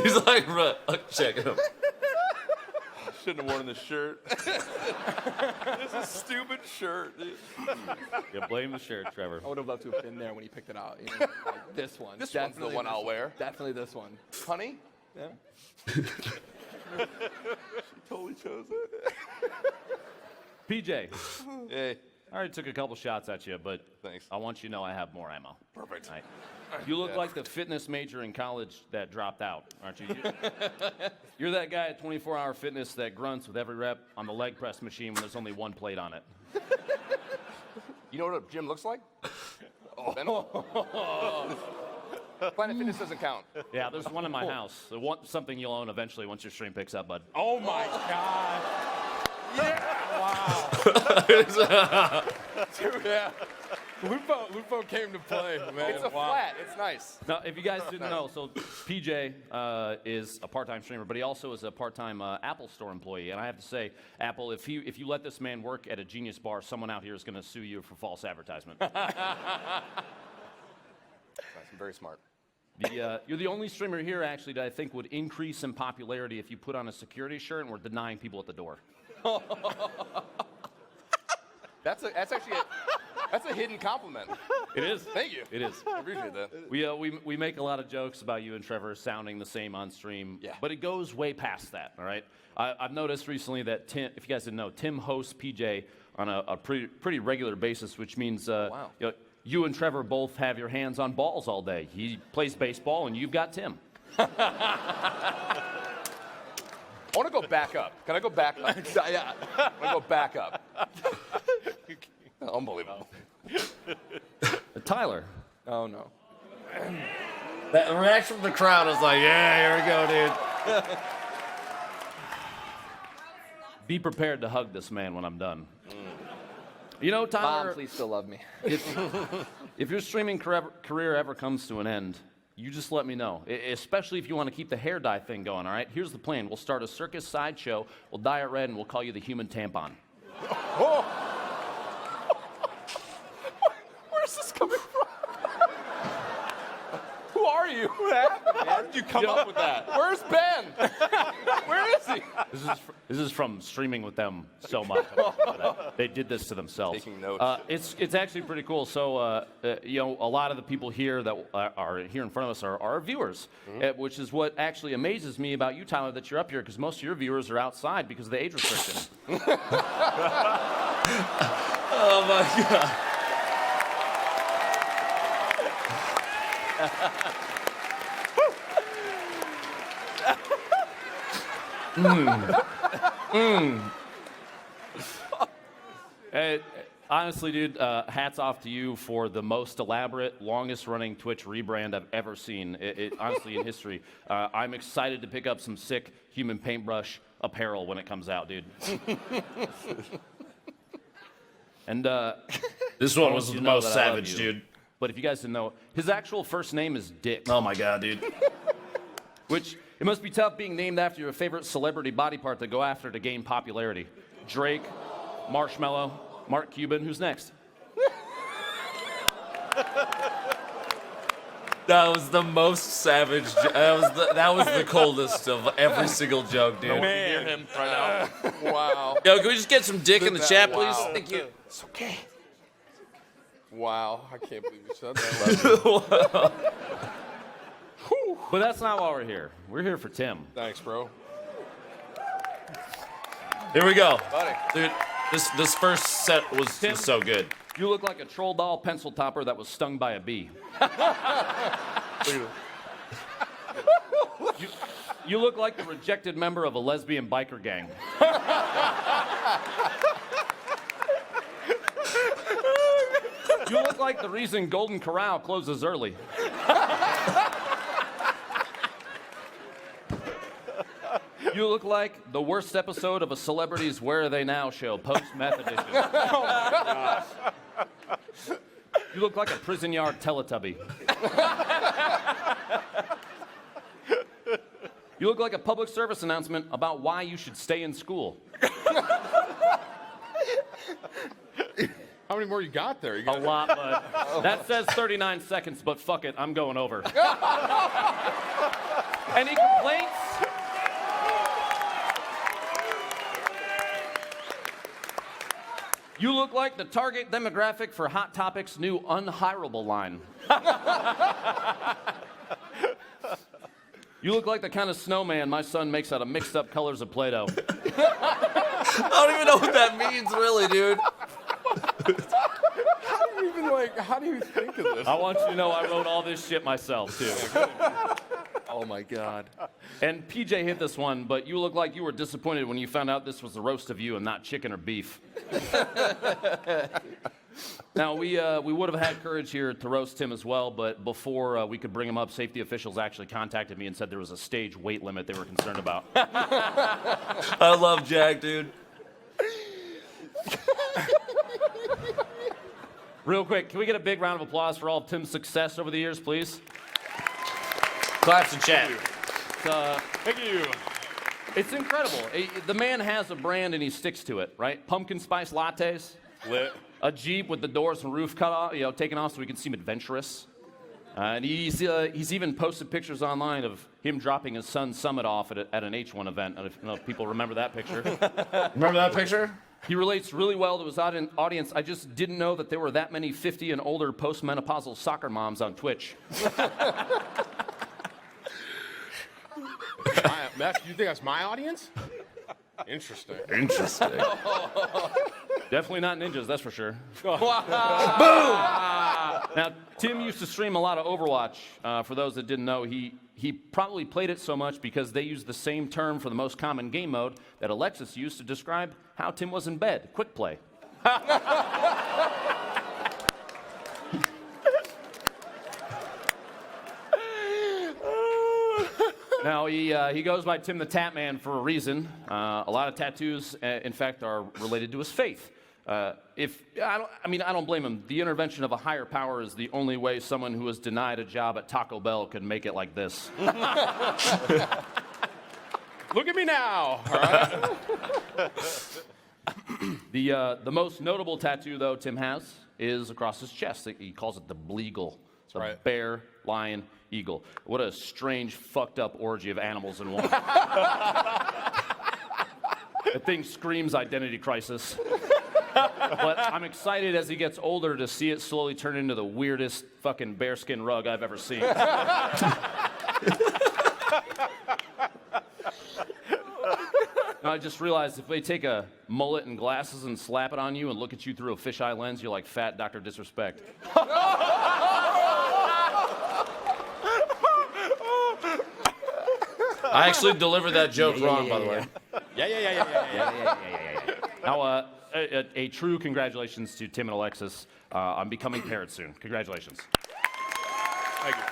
He's like, bro, check him. Shouldn't have worn this shirt. This is a stupid shirt, dude. You blame the shirt, Trevor. I would have loved to have been there when he picked it out. You know, like this one. This one's the one I'll wear. Definitely this one. Honey? Yeah. She totally chose it. PJ, Hey. I already took a couple shots at you, but Thanks. I want you to know I have more ammo. Perfect. Right. You look like the fitness major in college that dropped out, aren't you? You're that guy at 24-hour fitness that grunts with every rep on the leg press machine when there's only one plate on it. You know what a gym looks like? Planet Fitness doesn't count. Yeah, there's one in my house. Something you'll own eventually once your stream picks up, bud. Oh my God. Wow. Dude, yeah. Lupo came to play, man. It's a flat. It's nice. Now, if you guys didn't know, so PJ is a part-time streamer, but he also is a part-time Apple Store employee. And I have to say, Apple, if you let this man work at a Genius bar, someone out here is going to sue you for false advertisement. That's very smart. You're the only streamer here, actually, that I think would increase in popularity if you put on a security shirt and were denying people at the door. That's actually that's a hidden compliment. It is. Thank you. It is. I appreciate that. We make a lot of jokes about you and Trevor sounding the same on stream, Yeah. but it goes way past that, all right? I've noticed recently that Tim, if you guys didn't know, Tim hosts PJ on a pretty regular basis, which means Wow. you and Trevor both have your hands on balls all day. He plays baseball, and you've got Tim. I want to go back up. Can I go back up? Yeah. I want to go back up. Unbelievable. Tyler. Oh no. That reaction from the crowd is like, yeah, here we go, dude. Be prepared to hug this man when I'm done. You know, Tyler, Mom, please still love me. if your streaming career ever comes to an end, you just let me know, especially if you want to keep the hair dye thing going, all right? Here's the plan. We'll start a circus sideshow, we'll dye it red, and we'll call you the human tampon. Oh. Where's this coming from? Who are you? What happened? How did you come up with that? Where's Ben? Where is he? This is from streaming with them so much. They did this to themselves. Taking notes. It's actually pretty cool. So you know, a lot of the people here that are here in front of us are our viewers, which is what actually amazes me about you, Tyler, that you're up here because most of your viewers are outside because of the age restriction. Oh my god. Honestly, dude, hats off to you for the most elaborate, longest-running Twitch rebrand I've ever seen, honestly, in history. I'm excited to pick up some sick human paintbrush apparel when it comes out, dude. And This one I was want the you to know most that I love savage, you. dude. But if you guys didn't know, his actual first name is Dick. Oh my god, dude. Which, it must be tough being named after your favorite celebrity body part to go after to gain popularity. Drake, Marshmello, Mark Cuban, who's next? That was the most savage. That was the coldest of every single joke, dude. Man. Hear him right now. Wow. Yo, can we just get some dick in the chat, please? Wow. Thank you. It's okay. Wow. I can't believe you said that. But that's not why we're here. We're here for Tim. Thanks, bro. Here we go, Buddy. dude. This first set was so good. You look like a troll doll pencil topper that was stung by a bee. You look like the rejected member of a lesbian biker gang. You look like the reason Golden Corral closes early. You look like the worst episode of a Celebrities Where Are They Now show, post-meth edition. Oh my gosh. You look like a prison yard Teletubby. You look like a public service announcement about why you should stay in school. How many more you got there? You A got lot, but that says 39 seconds, but fuck it, I'm going over. Any complaints? You look like the target demographic for Hot Topic's new unhireable line. You look like the kind of snowman my son makes out of mixed up colors of Play-Doh. I don't even know what that means, really, dude. How do you think of this? I want you to know I wrote all this shit myself, too. Oh my God. And PJ hit this one, but you look like you were disappointed when you found out this was a roast of you and not chicken or beef. Now, we would have had courage here to roast Tim as well, but before we could bring him up, safety officials actually contacted me and said there was a stage weight limit they were concerned about. I love Jack, dude. Real quick, can we get a big round of applause for all of Tim's success over the years, please? Claps in chat. Thank you. It's incredible. The man has a brand and he sticks to it, right? Pumpkin spice lattes, Lit. a Jeep with the doors and roof cut off, taken off so we can seem adventurous. And he's even posted pictures online of him dropping his son's Summit off at an H1 event. I don't know if people remember that picture. Remember that picture? He relates really well to his audience. I just didn't know that there were that many 50 and older postmenopausal soccer moms on Twitch. Matt, you think that's my audience? Interesting. Interesting. Definitely not ninjas, that's for sure. Boom! Now, Tim used to stream a lot of Overwatch. For those that didn't know, he probably played it so much because they used the same term for the most common game mode that Alexis used to describe how Tim was in bed, quick play. Now, he goes by TimTheTatMan for a reason. A lot of tattoos, in fact, are related to his faith. I don't blame him. The intervention of a higher power is the only way someone who was denied a job at Taco Bell can make it like this. Look at me now. All right. The most notable tattoo, though, Tim has is across his chest. He calls it the Bleagle. It's a right. bear, lion, eagle. What a strange, fucked up orgy of animals in one. The thing screams identity crisis. But I'm excited as he gets older to see it slowly turn into the weirdest fucking bearskin rug I've ever seen. Now, I just realized if they take a mullet and glasses and slap it on you and look at you through a fisheye lens, you're like fat Dr. Disrespect. I actually delivered that joke wrong, by the way. Yeah. Now, a true congratulations to Tim and Alexis on becoming parents soon. Congratulations. Thank you.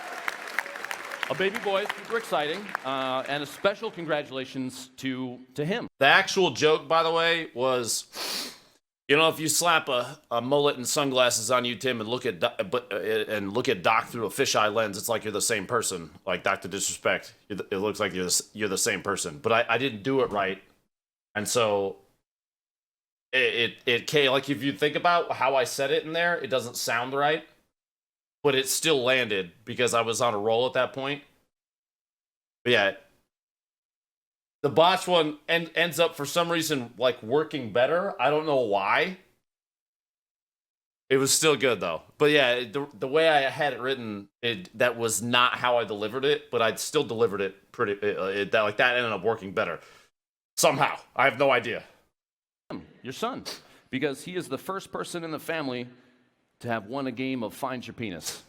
A baby boy is super exciting, and a special congratulations to him. The actual joke, by the way, was, if you slap a mullet and sunglasses on you, Tim, and look at Doc through a fisheye lens, it's like you're the same person, like Dr. Disrespect. It looks like you're the same person. But I didn't do it right, and so it came, like, if you think about how I said it in there, it doesn't sound right, but it still landed because I was on a roll at that point. But yeah, the botch one ends up for some reason like working better. I don't know why. It was still good though. But yeah, the way I had it written, that was not how I delivered it, but I'd still delivered it pretty. That ended up working better somehow. I have no idea. Your son, because he is the first person in the family to have won a game of Find Your Penis.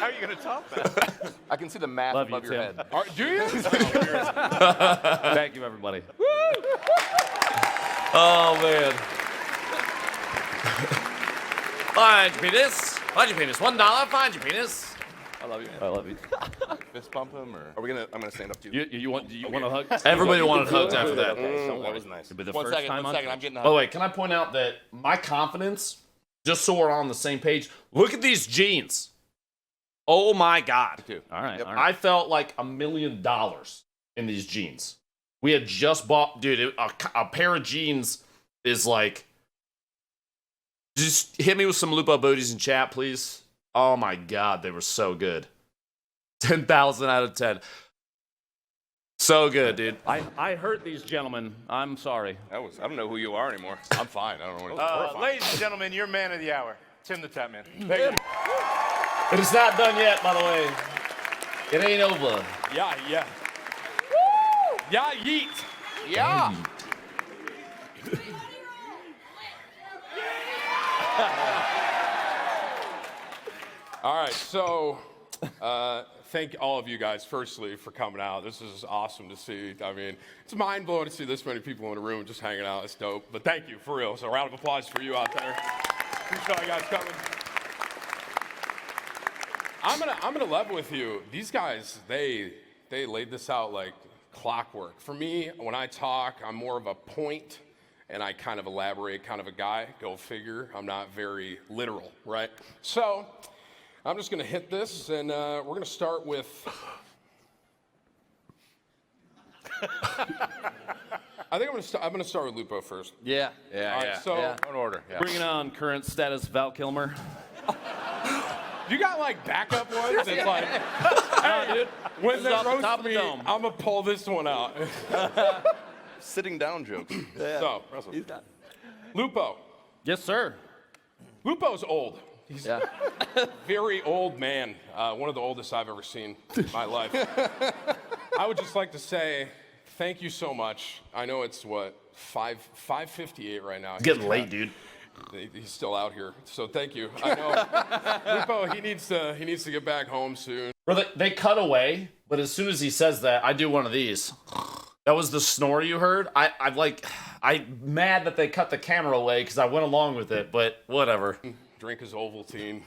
How are you going to top that? I can see the math Love you, above your Tim. head. Do you? Thank you, everybody. Oh man. Find your penis. Find your penis. $1. Find your penis. I love you. I love you. Fist bump him or? Are we gonna? I'm gonna stand up to you. You want a hug? Everybody wanted hugs after that. That was nice. It'll be the One first second. time One on second. I'm Twitch. getting the By the hug. way, can I point out that my confidence, just so we're all on the same page, look at these jeans. Oh my God. All right. Yep. All right. I felt like $1 million in these jeans. We had just bought, dude, a pair of jeans is like, just hit me with some Lupo booties in chat, please. Oh my God, they were so good. 10,000 out of 10. So good, dude. I hurt these gentlemen. I'm sorry. I don't know who you are anymore. I'm fine. I don't know what Ladies and gentlemen, your man of the hour, TimTheTatMan. It is not done yet, by the way. It ain't over. Yeah. Yeah, yeet. Yeah. All right, so thank all of you guys, firstly, for coming out. This is awesome to see. I mean, it's mind-blowing to see this many people in a room just hanging out. It's dope. But thank you, for real. So a round of applause for you out there. Appreciate you guys coming. I'm gonna level with you. These guys, they laid this out like clockwork. For me, when I talk, I'm more of a point, and I kind of elaborate, kind of a guy. Go figure. I'm not very literal, right? So I'm just gonna hit this, and we're gonna start with. I think I'm gonna start with Lupo first. Yeah. All right, so In order. Yeah. Bringing on current status Val Kilmer. you got like backup ones. It's like, hey, dude, when This they is off the roast top of the me, dome. I'm gonna pull this one out. Sitting down jokes. So, Lupo. Yes, sir. Lupo's old. He's Yeah. a very old man. One of the oldest I've ever seen in my life. I would just like to say thank you so much. I know it's what 5:58 right now. It's getting late, dude. He's still out here, so thank you. I know Lupo. He needs to get back home soon. Bro, they cut away, but as soon as he says that, I do one of these. That was the snore you heard. I'm mad that they cut the camera away because I went along with it, but whatever. Drink his Ovaltine.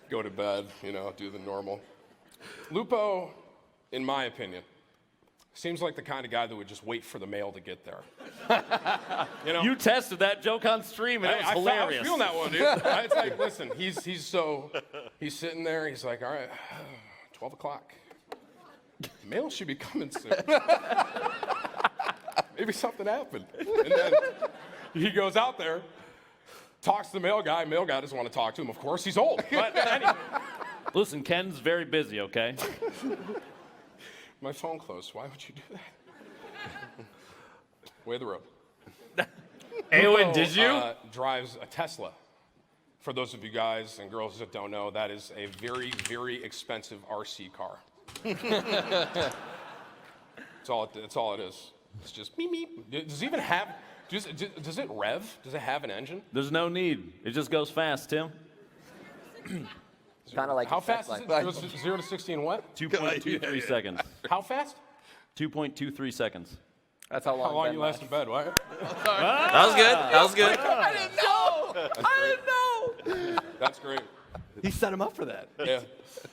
Go to bed. Do the normal. Lupo, in my opinion, seems like the kind of guy that would just wait for the mail to get there. You tested that joke on stream, and it was I hilarious. was feeling that one, dude. It's like, listen, he's sitting there. He's like, all right, 12 o'clock. Mail should be coming soon. Maybe something happened. And then he goes out there, talks to the mail guy. Mail guy doesn't want to talk to him, of course. He's old. But anyway. Listen, Ken's very busy, okay? My phone closed. Why would you do that? Way of the road. Awen, did you? Drives a Tesla. For those of you guys and girls that don't know, that is a very, very expensive RC car. That's all it is. It's just meep meep. Does it even have? Does it rev? Does it have an engine? There's no need. It just goes fast, Tim. Kind of like How fast is it? like, 0 to 60 in what? 2.23 seconds. How fast? 2.23 seconds. That's how long. How long Ben you last in bed? What? That was good. That was good. That's great. He set him up for that. Yeah,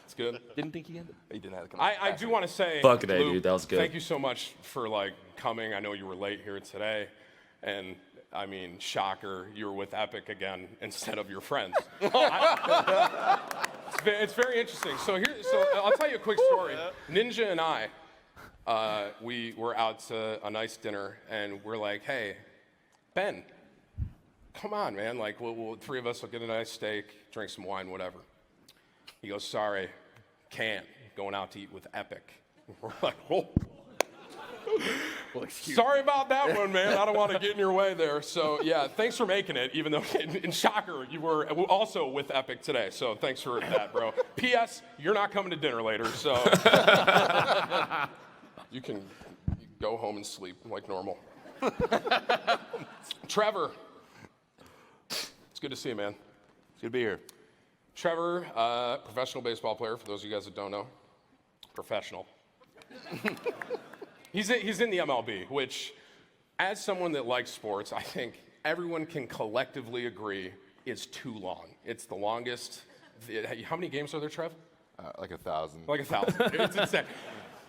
it's good. Didn't think he ended. He didn't have to come. I do want to say, Fucking A, Luke, dude, that was good. Thank you so much for coming. I know you were late here today, and I mean, shocker, you were with Epic again instead of your friends. It's very interesting. So I'll tell you a quick story. Ninja and I, we were out to a nice dinner, and we're like, hey, Ben, come on, man. We'll three of us will get a nice steak, drink some wine, whatever. He goes, sorry, can't. Going out to eat with Epic. We're like, oh. Sorry about that one, man. I don't want to get in your way there. So, yeah, thanks for making it, even though, in shocker, you were also with Epic today. So, thanks for that, bro. P.S., you're not coming to dinner later, so you can go home and sleep like normal. Trevor, it's good to see you, man. It's good to be here. Trevor, professional baseball player, for those of you guys that don't know. Professional. He's in the MLB, which, as someone that likes sports, I think everyone can collectively agree is too long. It's the longest. How many games are there, Trev? Like 1,000. Like 1,000. It's insane.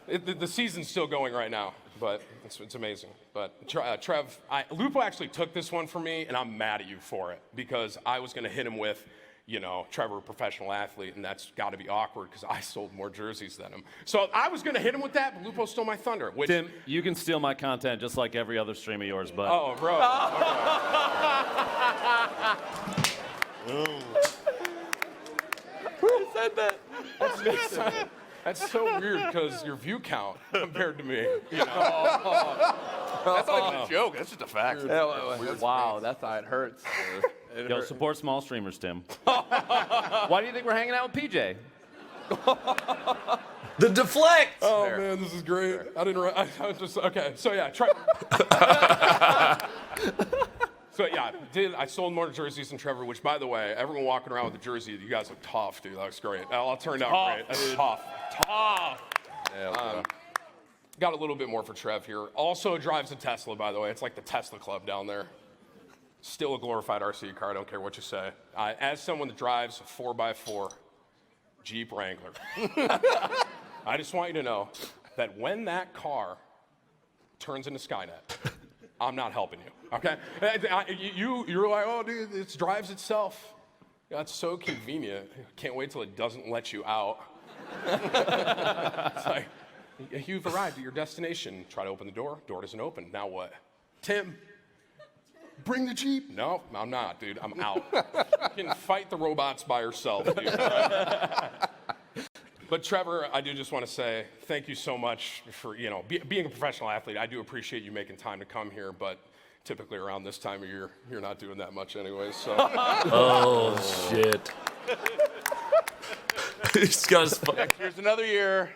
The season's still going right now, but it's amazing. But Trev, Lupo actually took this one from me, and I'm mad at you for it because I was going to hit him with, Trevor, professional athlete, and that's got to be awkward because I sold more jerseys than him. So I was going to hit him with that, but Lupo stole my thunder. Which, Tim, you can steal my content just like every other stream of yours, but. Oh, bro. Who said that? That's so weird because your view count compared to me. That's not even a joke. That's just a fact. Wow, that's how it hurts. Yo, support small streamers, Tim. Why do you think we're hanging out with PJ? The deflect! Oh, man, this is great. I didn't I was just, okay, so yeah, So yeah, I sold more jerseys than Trevor, which, by the way, everyone walking around with the jersey, you guys look tough, dude. That looks great. It all turned out great. That's tough. Yeah, Got a little bit more for Trev here. Also drives a Tesla, by the way. It's like the Tesla Club down there. Still a glorified RC car. I don't care what you say. As someone that drives a 4x4 Jeep Wrangler, I just want you to know that when that car turns into Skynet, I'm not helping you, okay? You're like, oh, dude, it drives itself. That's so convenient. Can't wait till it doesn't let you out. It's like, you've arrived at your destination. Try to open the door. Door doesn't open. Now what? Tim, bring the Jeep. No, I'm not, dude. I'm out. You can fight the robots by yourself, dude. But Trevor, I do just want to say thank you so much for, being a professional athlete. I do appreciate you making time to come here, but typically around this time of year, you're not doing that much anyway, so. Oh, shit. He's got his phone. Next year's another year.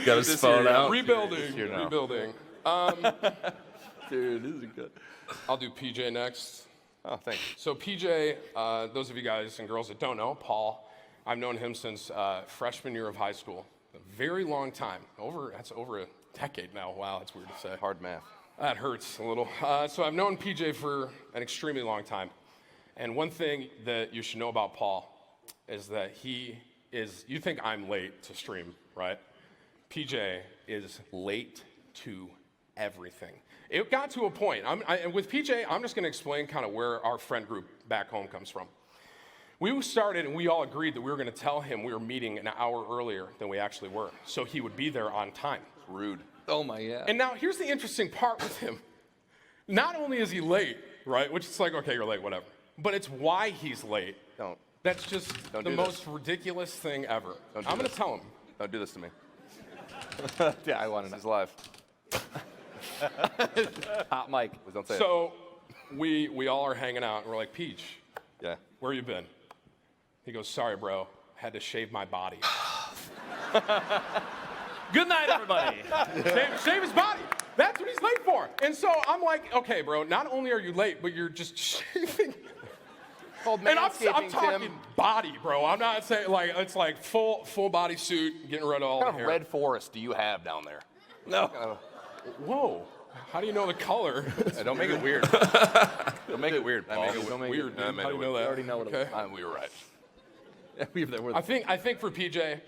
Got his phone out. Rebuilding. here now. Rebuilding. Dude, this is good. I'll do PJ next. Oh, thank you. So PJ, those of you guys and girls that don't know, Paul, I've known him since freshman year of high school. A very long time. That's over a decade now. Wow, that's weird to say. Hard math. That hurts a little. So I've known PJ for an extremely long time. And one thing that you should know about Paul is that you think I'm late to stream, right? PJ is late to everything. It got to a point, with PJ, I'm just gonna explain kind of where our friend group back home comes from. We started and we all agreed that we were gonna tell him we were meeting an hour earlier than we actually were, so he would be there on time. Rude. Oh my God. And now here's the interesting part with him. Not only is he late, right, which is like, okay, you're late, whatever, but it's why he's late. Don't. That's just the most ridiculous thing ever. I'm gonna tell him. Don't do this to me. Yeah, I want to. This is live. Hot mic. Please don't say it. So we all are hanging out and we're like, Peach, Yeah. where you been? He goes, sorry, bro, had to shave my body. Good night, everybody. shave his body. That's what he's late for. And so I'm like, okay, bro, not only are you late, but you're just shaving. Called And I'm manscaping, talking Tim. body, bro. I'm not saying it's like full body suit, getting rid of all What the kind hair. of red forest do you have down there? No. Whoa. How do you know the color? Don't make it weird. Don't make it weird, Paul. Weird, dude. I made How it do you know weird. that? I already know what it Okay. We were right. Yeah, we were there with I think for PJ,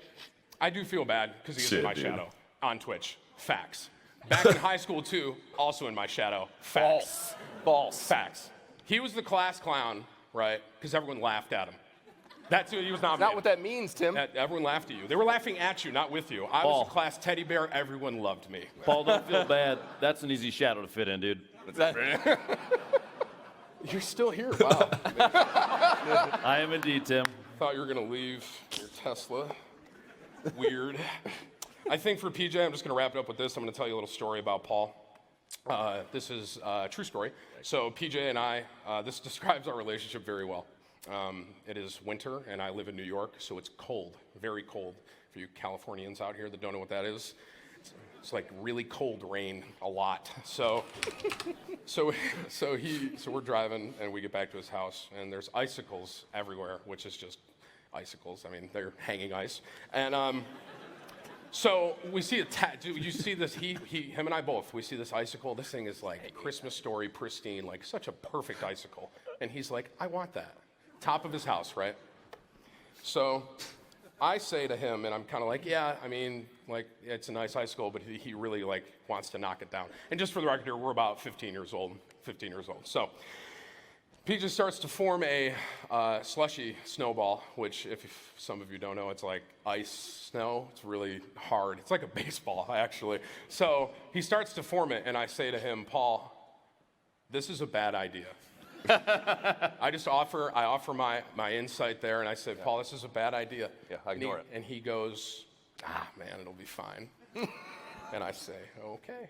I do feel bad because he's in Shit, my dude. shadow on Twitch. Facts. Back in high school too, also in my shadow. Facts. False. Facts. He was the class clown, right? Because everyone laughed at him. That's who he was nominated. Not what that means, Tim. Everyone laughed at you. They were laughing at you, not with you. I Paul. was a class teddy bear. Everyone loved me. Paul, don't feel bad. That's an easy shadow to fit in, dude. You're still here. Wow. I am indeed, Tim. Thought you were gonna leave your Tesla. Weird. I think for PJ, I'm just gonna wrap it up with this. I'm gonna tell you a little story about Paul. This is a true story. So PJ and I, this describes our relationship very well. It is winter, and I live in New York, so it's cold, very cold. For you Californians out here that don't know what that is, it's like really cold rain a lot. So we're driving, and we get back to his house, and there's icicles everywhere, which is just icicles. I mean, they're hanging ice. And so we see a dude, you see this, him and I both, we see this icicle. This thing is like Christmas Story, pristine, like such a perfect icicle. And he's like, I want that. Top of his house, right? So I say to him, and I'm kind of like, yeah, I mean, like, it's a nice icicle, but he really like wants to knock it down. And just for the record here, we're about 15 years old. So PJ starts to form a slushy snowball, which if some of you don't know, it's like ice snow. It's really hard. It's like a baseball, actually. So he starts to form it, and I say to him, Paul, this is a bad idea. I offer my insight there, and I said, Paul, this is a bad idea. Yeah, I ignore it. And he goes, man, it'll be fine. And I say, okay.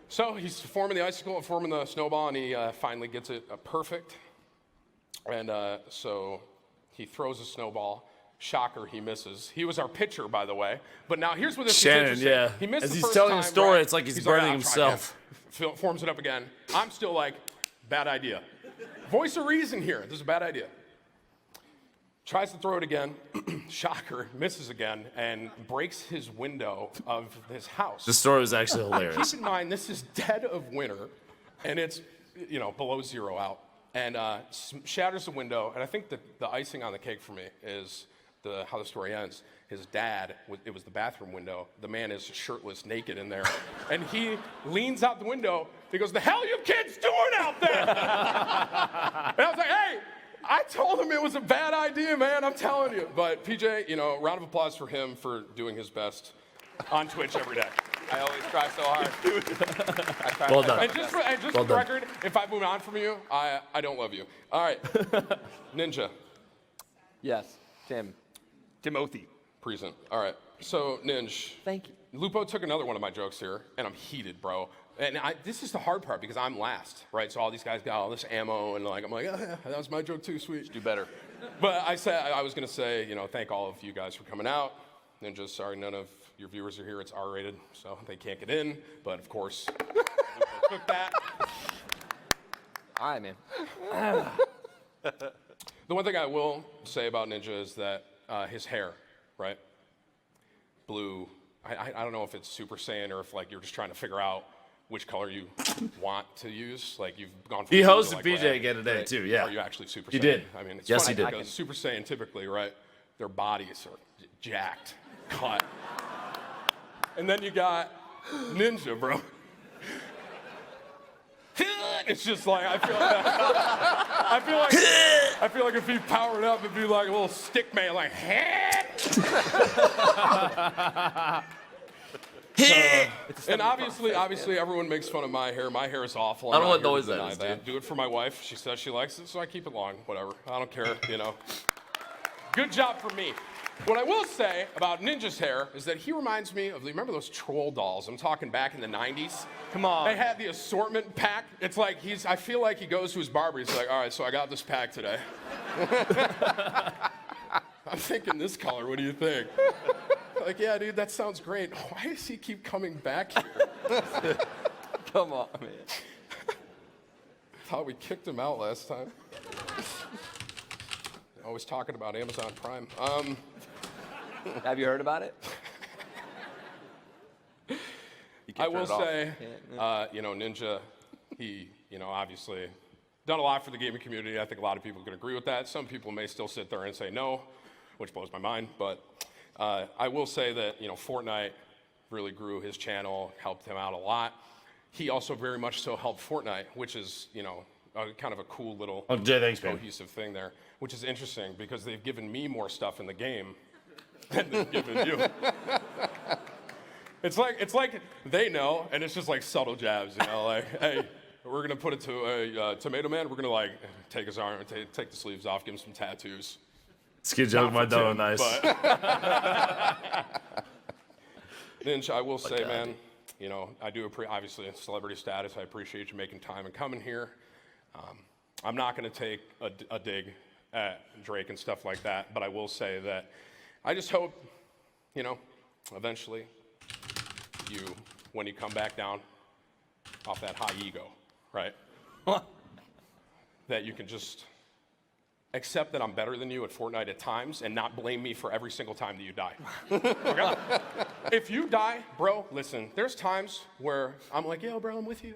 So he's forming the icicle, forming the snowball, and he finally gets it perfect. And so he throws a snowball. Shocker, he misses. He was our pitcher, by the way. But now here's where this Shannon, is yeah. He missed As the he's first telling time, the story, right? it's like he's like, burning "I'll try himself." again." Forms it up again. I'm still like, bad idea. Voice of reason here. This is a bad idea. Tries to throw it again. Shocker, misses again, and breaks his window of his house. The story was actually hilarious. Keep in mind, this is dead of winter, and it's, below 0 out. And shatters the window, and I think the icing on the cake for me is how the story ends. His dad, it was the bathroom window. The man is shirtless, naked in there. And he leans out the window. He goes, "The hell you kids doing out there?" And I was like, hey, I told him it was a bad idea, man. I'm telling you. But PJ, round of applause for him for doing his best on Twitch every day. I always try so hard. Well done. And just for the record, if I move on from you, I don't love you. All right. Ninja. Yes, Tim. Timothy. Present. All right. So, Ninja. Thank you. Lupo took another one of my jokes here, and I'm heated, bro. And this is the hard part because I'm last, right? So all these guys got all this ammo, and I'm like, oh, yeah, that was my joke too, sweet. Do better. But I was gonna say, thank all of you guys for coming out. Ninja, sorry, none of your viewers are here. It's R-rated, so they can't get in. But of course, Lupo took that. All right, man. The one thing I will say about Ninja is that his hair, right? Blue. I don't know if it's Super Saiyan or if you're just trying to figure out which color you want to use. Like you've gone from He blue hosted to, BJ red. again today too. Yeah. Are you actually Super Saiyan? He did. I mean, it's Yes, funny he did. because Super Saiyan typically, right? Their bodies are jacked, cut, and then you got Ninja, bro. It's just like I feel like if he powered up, it'd be like a little stick man, like. And obviously, everyone makes fun of my hair. My hair is awful. I don't know I'm not what here to noise that deny is, dude. Do it for my wife. She says she likes it, so I keep it long. Whatever. I don't care. Good job for me. What I will say about Ninja's hair is that he reminds me of, remember those troll dolls? I'm talking back in the 90s. Come on. They had the assortment pack. It's like I feel like he goes to his barber. He's like, all right, so I got this pack today. I'm thinking this color. What do you think? Like, yeah, dude, that sounds great. Why does he keep coming back here? Come on, man. Thought we kicked him out last time. Always talking about Amazon Prime. Have you heard about it? I will say, Ninja, he, obviously done a lot for the gaming community. I think a lot of people can agree with that. Some people may still sit there and say no, which blows my mind. But I will say that, Fortnite really grew his channel, helped him out a lot. He also very much so helped Fortnite, which is, kind of a cool little cohesive thing there, which is interesting because they've given me more stuff in the game than they've given you. It's like they know, and it's just like subtle jabs, like, hey, we're gonna put it to a Tomato Man. We're gonna take his arm, take the sleeves off, give him some tattoos. Skid joke my dog, nice. Ninja, I will say, man, I do obviously celebrity status. I appreciate you making time and coming here. I'm not gonna take a dig at Drake and stuff like that, but I will say that I just hope, eventually, when you come back down off that high ego, right? That you can just accept that I'm better than you at Fortnite at times and not blame me for every single time that you die. Okay? If you die, bro, listen, there's times where I'm like, yo, bro, I'm with you.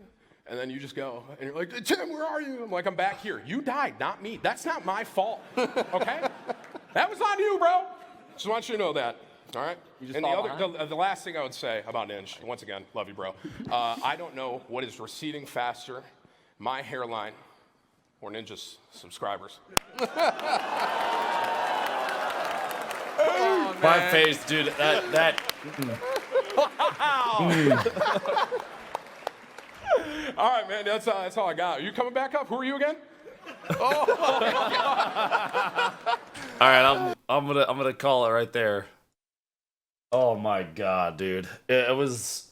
And then you just go, and you're like, Tim, where are you? I'm like, I'm back here. You died, not me. That's not my fault, okay? That was on you, bro. Just want you to know that, all right? And the last thing I would say about Ninja, once again, love you, bro. I don't know what is receding faster, my hairline or Ninja's subscribers. Oh, my face, dude. That. All right, man. That's all I got. Are you coming back up? Who are you again? All right, I'm gonna call it right there. Oh my god, dude. The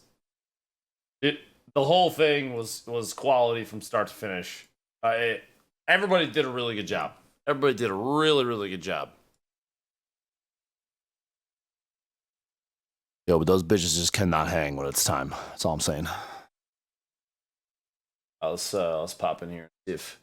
whole thing was quality from start to finish. Everybody did a really good job. Everybody did a really, really good job. Yo, but those bitches just cannot hang when it's time. That's all I'm saying. Let's pop in here and see if